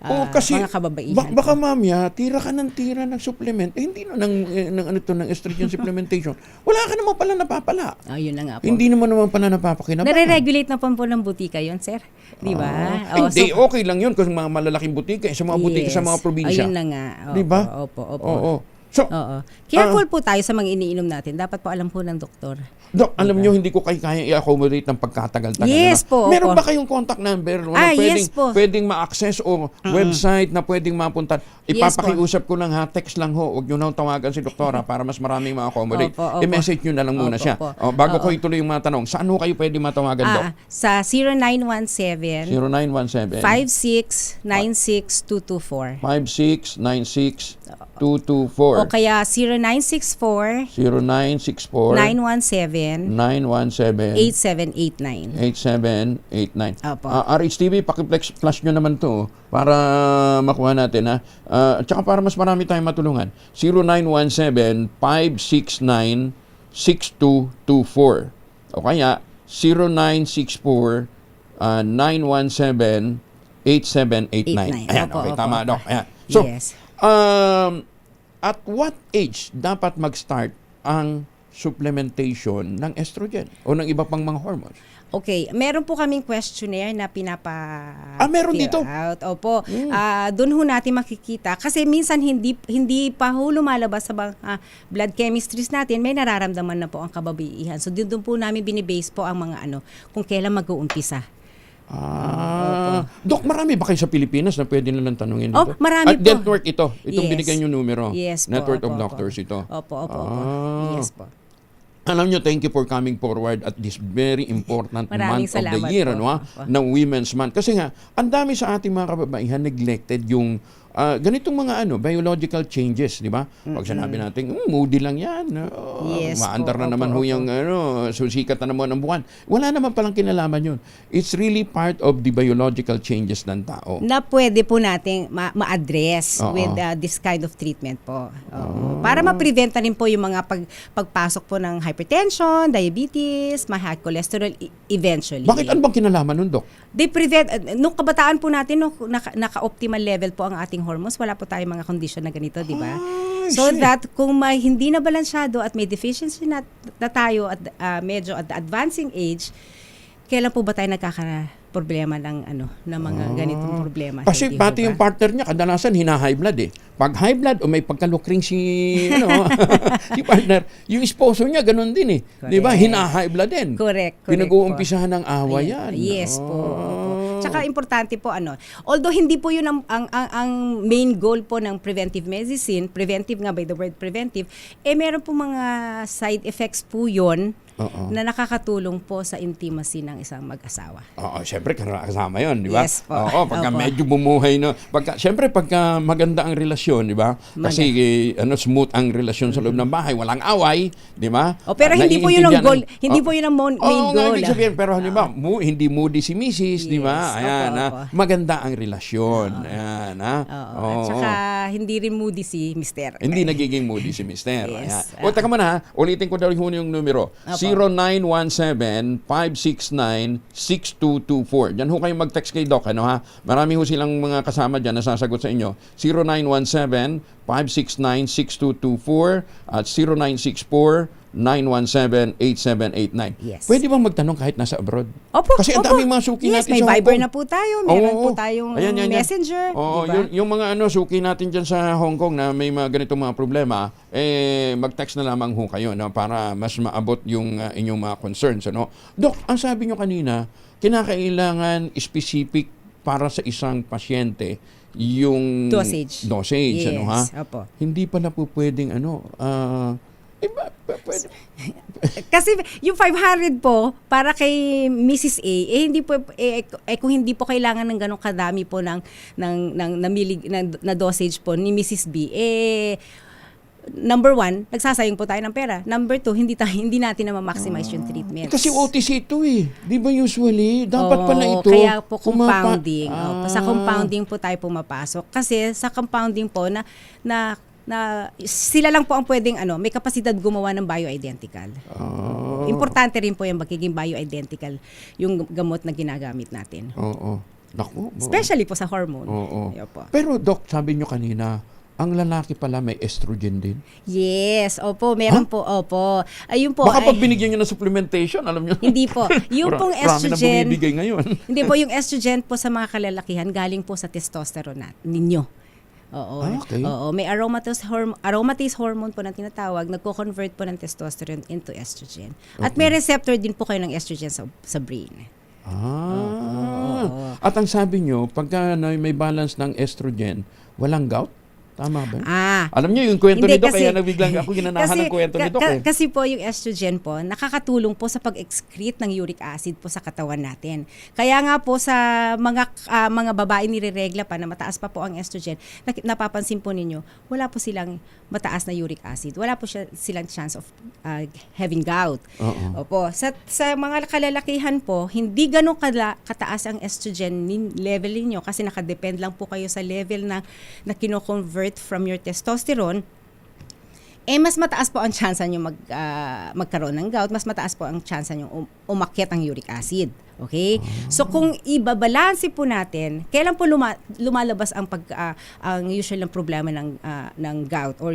mga kababaihan. Baka mamaya, tira ka ng supplement, hindi na ng estrogen supplementation. Wala ka naman pala napapala. Yun na nga po. Hindi naman pala napapakinabangan. Nare-regulate na po ng butika yun, sir. Di ba? Hindi, okay lang yun kasi mga malalaking butika, sa mga butika sa mga probinsya. Ayun na nga. Di ba? Opo. Careful po tayo sa mga iniinom natin. Dapat po alam po ng doktor. Dok, alam nyo, hindi ko kaya i-accommodate ng pagkatagal-tagal. Yes po. Meron ba kayong contact number? Yes po. Pwedeng ma-access o website na pwedeng mapunta? Ipapakiusap ko lang text lang ho. Huwag nyo na tawagan si doktora para mas maraming ma-accommodate. I-message nyo na lang muna siya. Bago ko ituloy yung mga tanong, saan ho kayo pwede matawagan, Dok? Sa 0917 5696-224. 5696-224. O kaya 0964 917 8789. Opo. RHTV, paki-flash nyo naman to para makuha natin. At saka para mas marami tayong matulungan. 0917-569-6224. O kaya 0964-917-8789. Ayan, okay, tama, Dok. Ayan. So, at what age dapat mag-start ang supplementation ng estrogen o ng iba pang mga hormones? Okay, meron po kaming questionnaire na meron dito? Out. Opo. Doon ho natin makikita kasi minsan hindi pa ho lumalabas sa blood chemistries natin, may nararamdaman na po ang kababaihan. So doon po namin binibase po ang mga kung kailan mag-uumpisa. Dok, marami ba kayo sa Pilipinas na pwede nilang tanungin dito? Marami po. Network ito. Itong binigyan yung numero. Yes po. Network of doctors ito. Opo. Yes po. Alam nyo, thank you for coming forward at this very important Maraming month of the salamat year, po. ano ha? Na Women's Month. Kasi nga, ang dami sa ating mga kababaihan neglected yung ganitong mga biological changes, di ba? Pag sinabi natin, moody lang yan. Yes maandar po, na naman opo, ho yung susikat na naman ang buwan. Wala naman palang kinalaman yun. It's really part of the biological changes ng tao. Na pwede po nating ma-address Oo. with this kind of treatment po. Oo. Para ma-prevent na rin po yung mga pagpasok po ng hypertension, diabetes, high cholesterol eventually. Bakit ano bang kinalaman nun, Dok? They prevent, nung kabataan po natin, naka-optimal level po ang ating hormones, wala po tayong mga condition na ganito, di ba? So that kung hindi na balansyado at may deficiency na tayo at medyo at the advancing age, kailan po ba tayo problema ng mga ganitong problema? Kasi Hindi pati ho ba? yung partner niya kadalasan hina-high blood eh. Pag high blood o may pagkalukring si si partner, yung esposo niya ganun din eh. 'Di ba? Hina-high blood din. Correct. Pinag-uumpisahan ng away yan. Yes po. Tsaka importante po although hindi po yun ang main goal po ng preventive medicine, preventive nga by the word preventive, meron po mga side effects po yun na nakakatulong po sa intimacy ng isang mag-asawa. Oo, syempre kasama 'yon, di ba? Yes po. Oo, pagka Opo. medyo bumuhay no, syempre pagka maganda ang relasyon, di ba? Kasi smooth ang relasyon sa loob ng bahay, walang away, di ba? Pero hindi po yun ang goal, Naiintindihan hindi po yun ang main goal. Ibig sabihin, pero di ba, hindi moody si Mrs., di ba? Ayan, opo. maganda ang relasyon. Ayan, At saka hindi rin moody si Mr. Hindi nagiging moody si Mr. Yes. Ayan. O, taka mo na, ulitin ko daw yung numero. Opo. 0917-569-6224. Diyan ho kayo mag-text kay Doc, Marami ho silang mga kasama diyan na sasagot sa inyo. 0917-569-6224 at 0964-917-8789. Yes. Pwede bang magtanong kahit nasa abroad? Opo. Kasi ang daming mga suki yes, natin may sa Hong Viber Kong. na po tayo. Meron Oo. po tayong Ayan. Messenger. Oo, diba? yung mga suki natin dyan sa Hong Kong na may mga ganitong mga problema, mag-text na lamang ho kayo para mas maabot yung inyong mga concerns. Dok, ang sabi nyo kanina, kinakailangan specific para sa isang pasyente yung Dosage. Dosage, Yes, opo. Hindi pala po pwedeng pwede. Kasi yung 500 po para kay Mrs. A hindi po kung hindi po kailangan ng ganong kadami po ng na dosage po ni Mrs. B number 1, nagsasayang po tayo ng pera. Number 2, hindi natin na ma-maximize yung treatment. Kasi OTC ito eh. Di ba usually? Dapat pala ito. Kaya po compounding. Sa compounding po tayo pumapasok. Kasi sa compounding po na sila lang po ang pwedeng may kapasidad gumawa ng bioidentical. Importante rin po yung magiging bioidentical yung gamot na ginagamit natin. Oo. Naku. Especially po sa hormone. Oo. Po. Pero Doc, sabi nyo kanina, ang lalaki pala may estrogen din. Yes, opo, meron po, opo. Ayun po. Baka pag binigyan nyo ng supplementation, alam nyo. Hindi po. Yung pong estrogen. Marami na bumibigay ngayon. Hindi po, yung estrogen po sa mga kalalakihan galing po sa testosterone ninyo. Oo. Okay. Oo, may aromatase hormone po na tinatawag, nagko-convert po ng testosterone into estrogen. At may receptor din po kayo ng estrogen sa brain. At ang sabi nyo, pagka may balance ng estrogen, walang gout? Tama ba? Alam niyo yung kwento nito, kaya nabiglang ako ginanahan ng kwento nito. Kasi po yung estrogen po, nakakatulong po sa pag-excrete ng uric acid po sa katawan natin. Kaya nga po sa mga babae nireregla pa na mataas pa po ang estrogen, napapansin po ninyo, wala po silang mataas na uric acid. Wala po silang chance of having gout. Opo. Sa mga kalalakihan po, hindi ganun kataas ang estrogen level niyo kasi nakadepend lang po kayo sa level na kino-convert from your testosterone, mas mataas po ang chance nyo magkaroon ng gout, mas mataas po ang chance nyo umakyat ang uric acid. Okay? So kung ibabalanse po natin, kailan po lumalabas ang usual ng problema ng gout or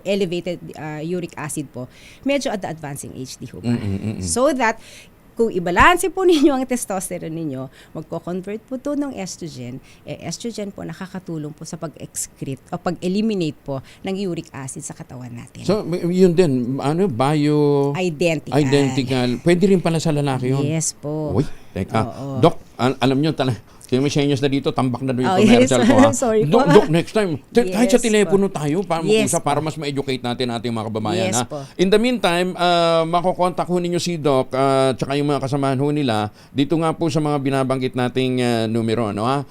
elevated uric acid po, medyo at the advancing age, di ho ba? So that kung ibalanse po ninyo ang testosterone ninyo, magko-convert po to ng estrogen. Estrogen po nakakatulong po sa pag-excrete o pag-eliminate po ng uric acid sa katawan natin. So, yun din, Identical. Pwede rin pala sa lalaki yun? Yes po. Uy, teka. Doc, alam nyo, Sinisenyas na dito, tambak na doon yung Oh, commercial yes. ko, ha? Sorry po. Dok, next time, kahit sa Yes telepono po. tayo, para Yes mag-usap, po. para mas ma-educate natin ating mga kababayan, Yes ha? po. In the meantime, makokontak ho ninyo si Doc, tsaka yung mga kasamahan ho nila, dito nga po sa mga binabanggit nating numero, ano, ha?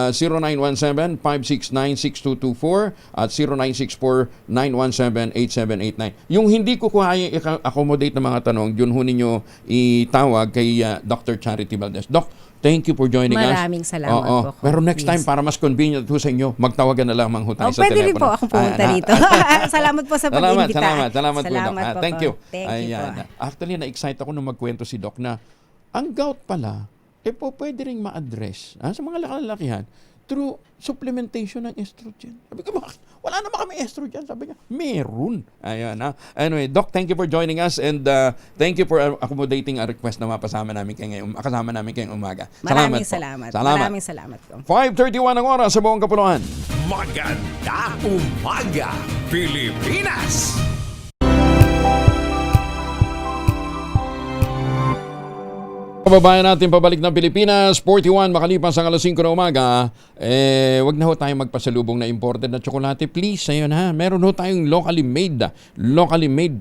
0917-569-6224 at 0964-917-8789. Yung hindi ko kaya i-accommodate ng mga tanong, yun ho ninyo itawag kay Dr. Charity Valdez. Doc, thank you for joining us. Maraming salamat po. Pero next time, Yes. para mas convenient ho sa inyo, magtawagan na lamang ho tayo sa Pwede rin telepono. po ako pumunta rito. Salamat po sa pag-imbita. Salamat po, Doc. po Thank po. you. Thank you po. Actually, na-excite ako nung magkwento si Doc na ang gout pala, pwede rin ma-address sa mga lalakihan through supplementation ng estrogen. Sabi ko, bakit? Wala naman kami estrogen. Sabi niya, meron. Ayan, ha? Anyway, Doc, thank you for joining us and thank you for accommodating a request na makasama namin ngayong umaga. Maraming salamat. Maraming salamat po. 5:31 ang oras sa buong Kapuluan. Magandang umaga, Pilipinas! Kababayan natin pabalik ng Pilipinas, 41 makalipas ang alas 5 na umaga, wag na ho tayong magpasalubong na imported na tsokolate, please. Ayun ha, meron ho tayong locally made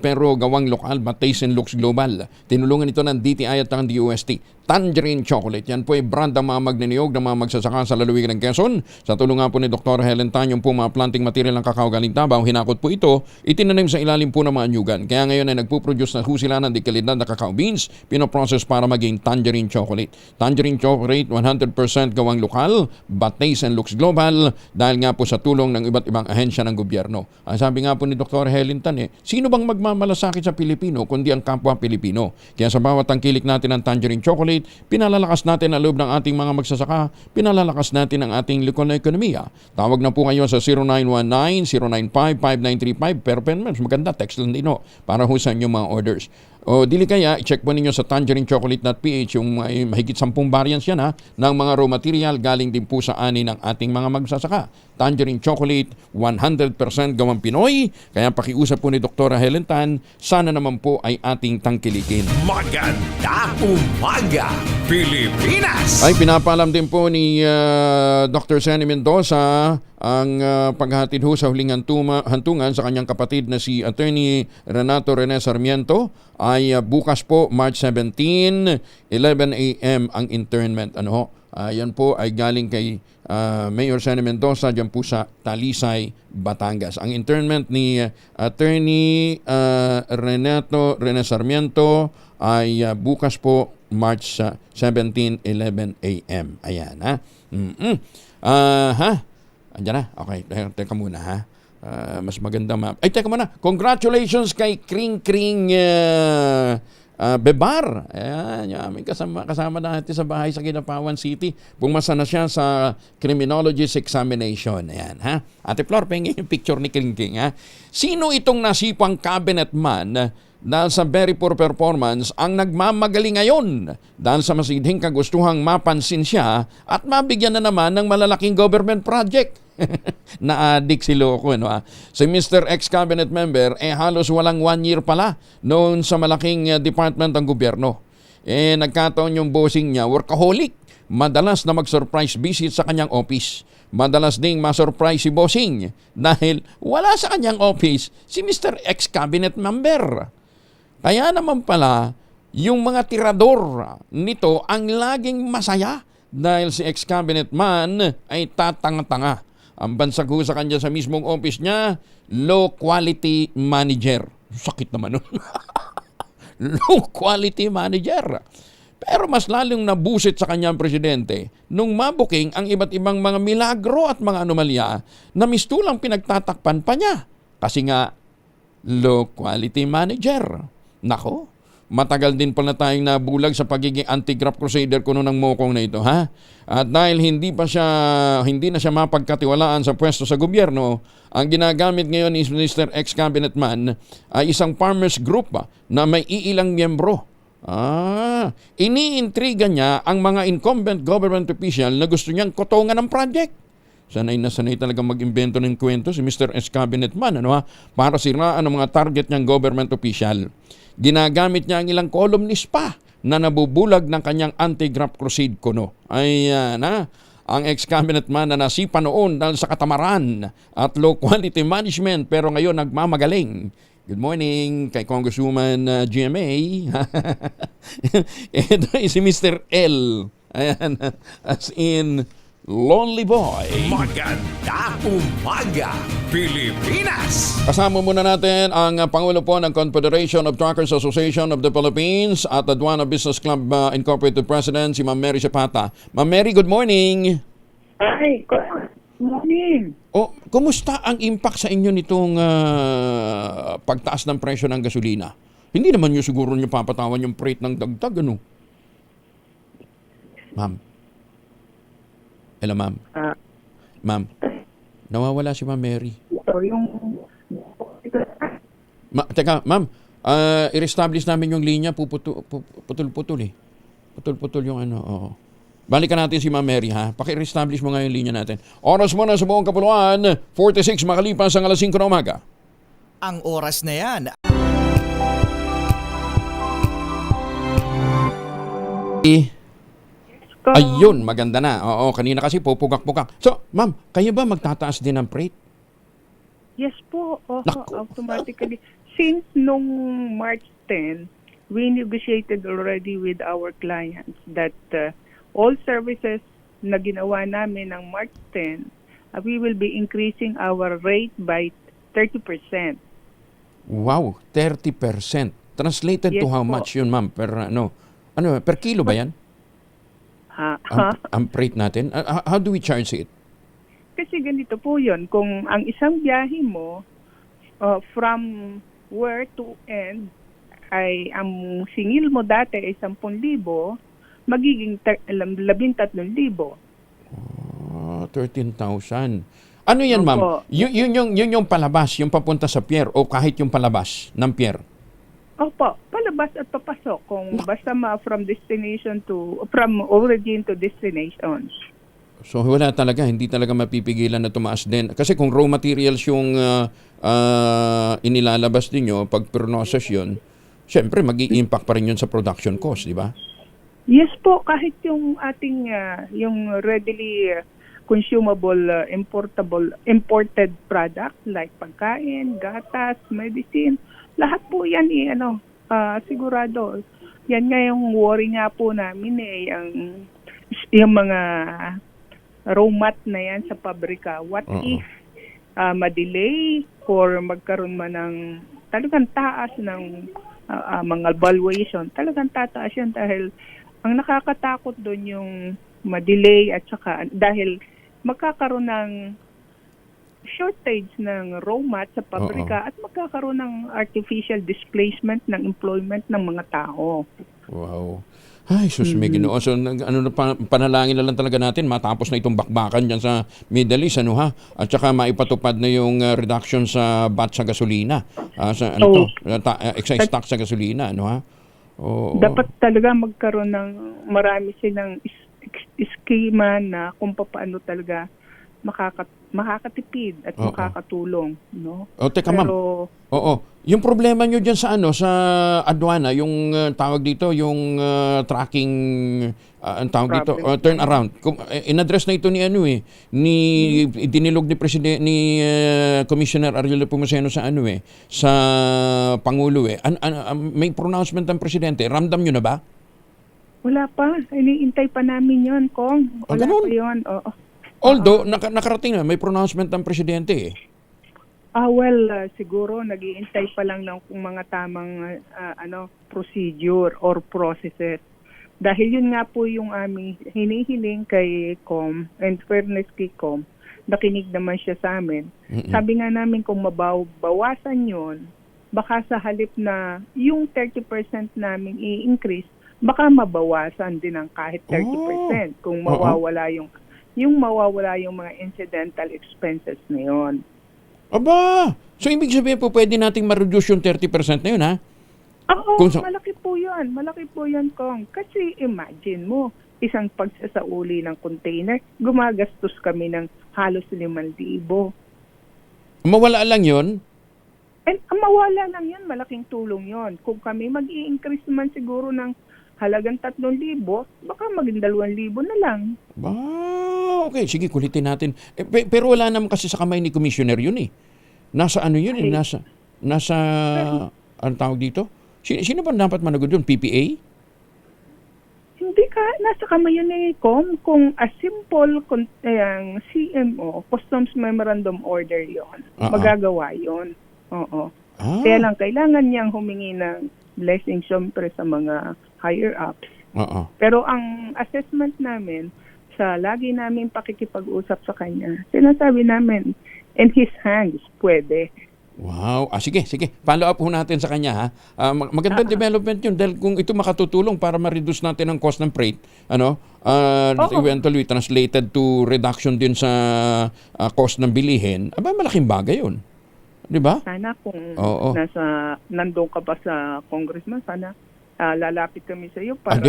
pero gawang lokal, but taste and looks global. Tinulungan ito ng DTI at ng DOST. Tangerine Chocolate. Yan po ay brand ng mga magniniyog ng mga magsasaka sa lalawigan ng Quezon. Sa tulong nga po ni Dr. Helen Tan, yung po mga planting material ng kakao galing Davao, hinakot po ito, itinanim sa ilalim po ng mga anyugan. Kaya ngayon ay nagpo-produce na ho sila ng dekalidad na kakao beans, pinoprocess para maging Tangerine Chocolate. Tangerine Chocolate, 100% gawang lokal, but taste and looks global dahil nga po sa tulong ng iba't ibang ahensya ng gobyerno. Ang sabi nga po ni Dr. Helen Tan, sino bang magmamalasakit sa Pilipino kundi ang kapwa Pilipino? Kaya sa bawat tangkilik natin ng Tangerine Chocolate, pinalalakas natin ang loob ng ating mga magsasaka, pinalalakas natin ang ating lokal na ekonomiya. Tawag na po kayo sa 0919-095-5935 per penmens. Maganda, text lang din para ho sa inyong mga orders. O dili kaya, i-check po ninyo sa tangerinechocolate.ph yung mahigit 10 variants yan ng mga raw material galing din po sa ani ng ating mga magsasaka. Tangerine Chocolate, 100% gawang Pinoy. Kaya pakiusap po ni Dr. Helen Tan, sana naman po ay ating tangkilikin. Magandang umaga, Pilipinas! Ay pinapaalam din po ni Dr. Senny Mendoza ang paghatid ho sa huling hantungan sa kanyang kapatid na si Attorney Renato Rene Sarmiento ay bukas po March 17, 11 a.m. ang internment. Yan po ay galing kay Mayor Senny Mendoza dyan po sa Talisay, Batangas. Ang internment ni Attorney Renato Rene Sarmiento ay bukas po March 17, 11 a.m. Ayan ha. Andiyan na? Okay, teka muna ha. Mas maganda Ay, teka muna. Congratulations kay Kring Bebar. Ayan, may kasama natin sa bahay sa Kinapawan City. Bumasa na siya sa criminologist examination. Ayan, ha? Ate Flor, pengen yung picture ni Kring ha? Sino itong nasipang cabinet man dahil sa very poor performance ang nagmamagaling ngayon dahil sa masidhing kagustuhang mapansin siya at mabigyan na naman ng malalaking government project? Na-addict si Loco. Si Mr. Ex-Cabinet Member halos walang 1 year pala noon sa malaking department ng gobyerno. Nagkataon yung bossing niya, workaholic. Madalas na mag-surprise visit sa kanyang office. Madalas ding ma-surprise si bossing dahil wala sa kanyang office si Mr. Ex-Cabinet Member. Kaya naman pala, yung mga tirador nito ang laging masaya dahil si ex-cabinet man ay tatanga-tanga. Ang bansag ho sa kanya sa mismong office niya, low quality manager. Sakit naman nun. Low quality manager. Pero mas lalong nabusit sa kanyang presidente nung mabuking ang iba't ibang mga milagro at mga anomalya na mistulang pinagtatakpan pa niya. Kasi nga, low quality manager. Nako, matagal din pala tayong nabulag sa pagiging anti-graft crusader kuno ng mokong na ito, ha? At dahil hindi na siya mapagkatiwalaan sa pwesto sa gobyerno, ang ginagamit ngayon ni Mr. Ex-Cabinet Man ay isang farmers group na may iilang miyembro. Iniintriga niya ang mga incumbent government official na gusto niyang kotongan ng project. Sanay na sanay talaga mag-imbento ng kwento si Mr. Ex-Cabinet Man para siraan ang mga target niyang government official. Ginagamit niya ang ilang columnist pa na nabubulag ng kanyang anti-graft crusade kuno. Ayan ha. Ang ex-cabinet man na nasipa noon dahil sa katamaran at low quality management pero ngayon nagmamagaling. Good morning kay Congresswoman GMA. Ito si Mr. L. Ayan, as in Lonely Boy. Maganda umaga, Pilipinas! Kasama muna natin ang Pangulo po ng Confederation of Truckers Association of the Philippines at Aduana Business Club Incorporated President, si Ma'am Mary Zapata. Ma'am Mary, good morning! Hi, good morning! O, kumusta ang impact sa inyo nitong pagtaas ng presyo ng gasolina? Hindi naman nyo siguro nyo papatawan yung freight ng dagdag, ano? Ma'am. Hello, ma'am. Ma'am. Nawawala si Ma'am Mary. Teka, ma'am. I-establish namin yung linya. Putol-putol eh. Putol-putol yung ano. Oo. Balikan natin si Ma'am Mary, ha? Paki-establish mo nga yung linya natin. Oras mo na sa buong kapuluan. 46 makalipas ang alas 5 na umaga. Ang oras na yan. Ayun, maganda na. Oo, kanina kasi pupugak-pugak. So, ma'am, kayo ba magtataas din ng freight? Yes po, automatically. Since nung March 10, we negotiated already with our clients that all services na ginawa namin ng March 10, we will be increasing our rate by 30%. Wow, 30%. Translated to how much yun, ma'am? Per kilo ba yan? Ang freight natin? How do we charge it? Kasi ganito po yun. Kung ang isang biyahe mo from where to end ay ang singil mo dati ay 10,000, magiging 13,000. 13,000. Ano yan, ma'am? Yun yung palabas, yung papunta sa pier o kahit yung palabas ng pier? Opo, palabas at papasok kung basta from origin to destination. So wala talaga, hindi talaga mapipigilan na tumaas din. Kasi kung raw materials yung inilalabas ninyo, pag process yun, syempre mag-i-impact pa rin yun sa production cost, di ba? Yes po, kahit yung ating yung readily consumable, imported product like pagkain, gatas, medicine, lahat po yan sigurado. Yan nga yung worry nga po namin yung mga raw mat na yan sa pabrika. What if ma-delay or magkaroon man ng talagang taas ng mga valuation, talagang tataas yan dahil ang nakakatakot doon yung ma-delay at saka dahil magkakaroon ng shortage ng raw mat sa pabrika at magkakaroon ng artificial displacement ng employment ng mga tao. Wow. Ay, sus, may Ginoo. So, panalangin na lang talaga natin matapos na itong bakbakan dyan sa Middle East, ano ha? At saka maipatupad na yung reduction sa VAT sa gasolina. Excise tax sa gasolina, ano ha? Dapat talaga magkaroon ng marami silang schema na kung paano talaga makakatipid at makakatulong, no? Teka, ma'am. Yung problema nyo dyan sa sa aduana, yung tawag dito, yung tracking, ang tawag dito, turnaround. In-address na ito ni dinilog ni Commissioner Ariel Pumaseno sa sa Pangulo may pronouncement ng Presidente. Ramdam nyo na ba? Wala pa. Iniintay pa namin yun, Kong. Wala pa yun. Although, nakarating na, may pronouncement ng Presidente siguro nag-iintay pa lang ng mga tamang procedure or processes. Dahil yun nga po yung aming hinihiling kay Com, and fairness kay Com, nakinig naman siya sa amin. Sabi nga namin kung mabawasan yun, baka sa halip na yung 30% namin i-increase, baka mabawasan din ng kahit 30% kung mawawala yung mga incidental expenses na yun. Aba! So, ibig sabihin po, pwede nating ma-reduce yung 30% na yun, ha? Oo, malaki po yun. Malaki po yun, Kong. Kasi imagine mo, isang pagsasauli ng container, gumagastos kami ng halos 5,000. Mawala lang yun? Mawala lang yun, malaking tulong yun. Kung kami mag-i-increase man siguro ng halagang 3,000, baka maging 2,000 na lang. Okay, sige, kulitin natin. Pero wala naman kasi sa kamay ni Commissioner yun eh. Nasa ano yun eh? Nasa ano tawag dito? Sino ba dapat managot yun? PPA? Hindi ka, nasa kamay yun eh, kung a simple CMO, Customs Memorandum Order yon, magagawa yon. Oo. Kaya lang, kailangan niyang humingi ng blessing syempre sa mga higher-ups. Pero ang assessment namin, sa lagi namin pakikipag-usap sa kanya, sinasabi namin, in his hands, pwede. Wow. Sige. Follow up ho natin sa kanya ha. Magandang development yun dahil kung ito makatutulong para ma-reduce natin ang cost ng freight, eventually translated to reduction din sa cost ng bilihin, malaking bagay yun. Di ba? Sana kung nandun ka pa sa congressman, sana lalapit kami sa iyo para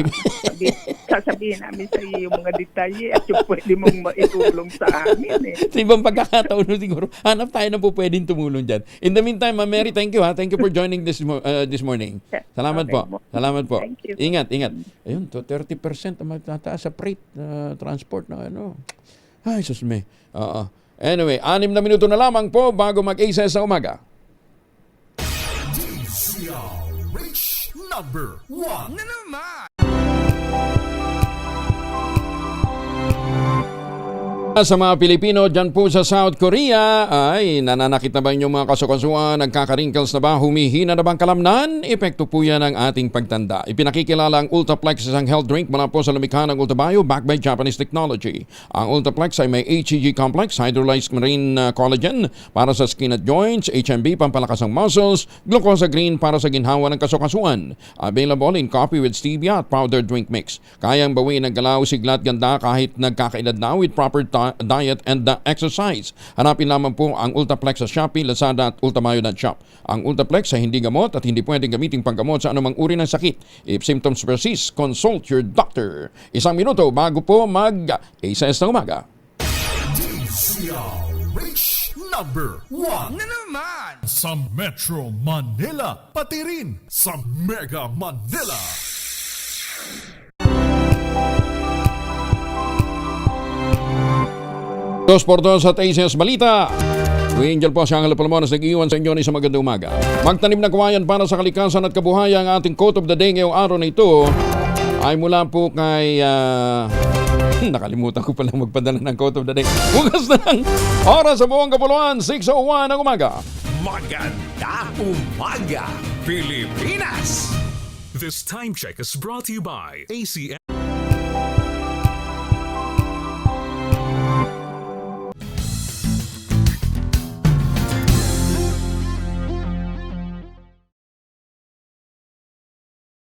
sasabihin namin sa iyo yung mga detalye at yung pwede mong maitulong sa amin. Sa ibang pagkakataon siguro, hanap tayo na po pwedeng tumulong dyan. In the meantime, Ma'am Mary, thank you ha. Thank you for joining this morning. Salamat po. Thank you. Ingat. Ayun, 30% ang magtataas sa freight transport na ano. Ay, sus me. Anyway, 6 na minuto na lamang po bago mag-8 sa umaga. Number 1 na naman! Sa mga Pilipino dyan po sa South Korea, ay nananakit na ba inyong mga kasukasuan, nagkaka-wrinkles na ba, humihina na bang kalamnan? Epekto po yan ng ating pagtanda. Ipinakikilala ang Ultraplex, isang health drink mula po sa lumikha ng Ultabio backed by Japanese technology. Ang Ultraplex ay may HCG complex, hydrolyzed marine collagen para sa skin at joints, HMB pampalakas ng muscles, glucosa green para sa ginhawa ng kasukasuan. Available in coffee with stevia at powdered drink mix. Kayang bawiin ng galaw, sigla at ganda kahit nagkakaedad na with proper diet and exercise. Hanapin lamang po ang Ultraplex sa Shopee, Lazada at Ultamayo.shop. Ang Ultraplex ay hindi gamot at hindi pwedeng gamiting panggamot sa anumang uri ng sakit. If symptoms persist, consult your doctor. 1 minuto bago po mag-8 ng umaga. DZRH number 1 na naman! Sa Metro Manila, pati rin sa Mega Manila. Dos por dos at ACS Balita. Angel po si Angelo Palamones nag-iwan sa inyo ng isang magandang umaga. Magtanim ng kawayan para sa kalikasan at kabuhayan. Ang ating quote of the day ngayong araw na ito ay mula po kay... nakalimutan ko pala magpadala ng quote of the day. Bukas na lang. Oras sa buong kapuluan, 6:01 ng umaga. Maganda umaga, Pilipinas! This time check is brought to you by ACS.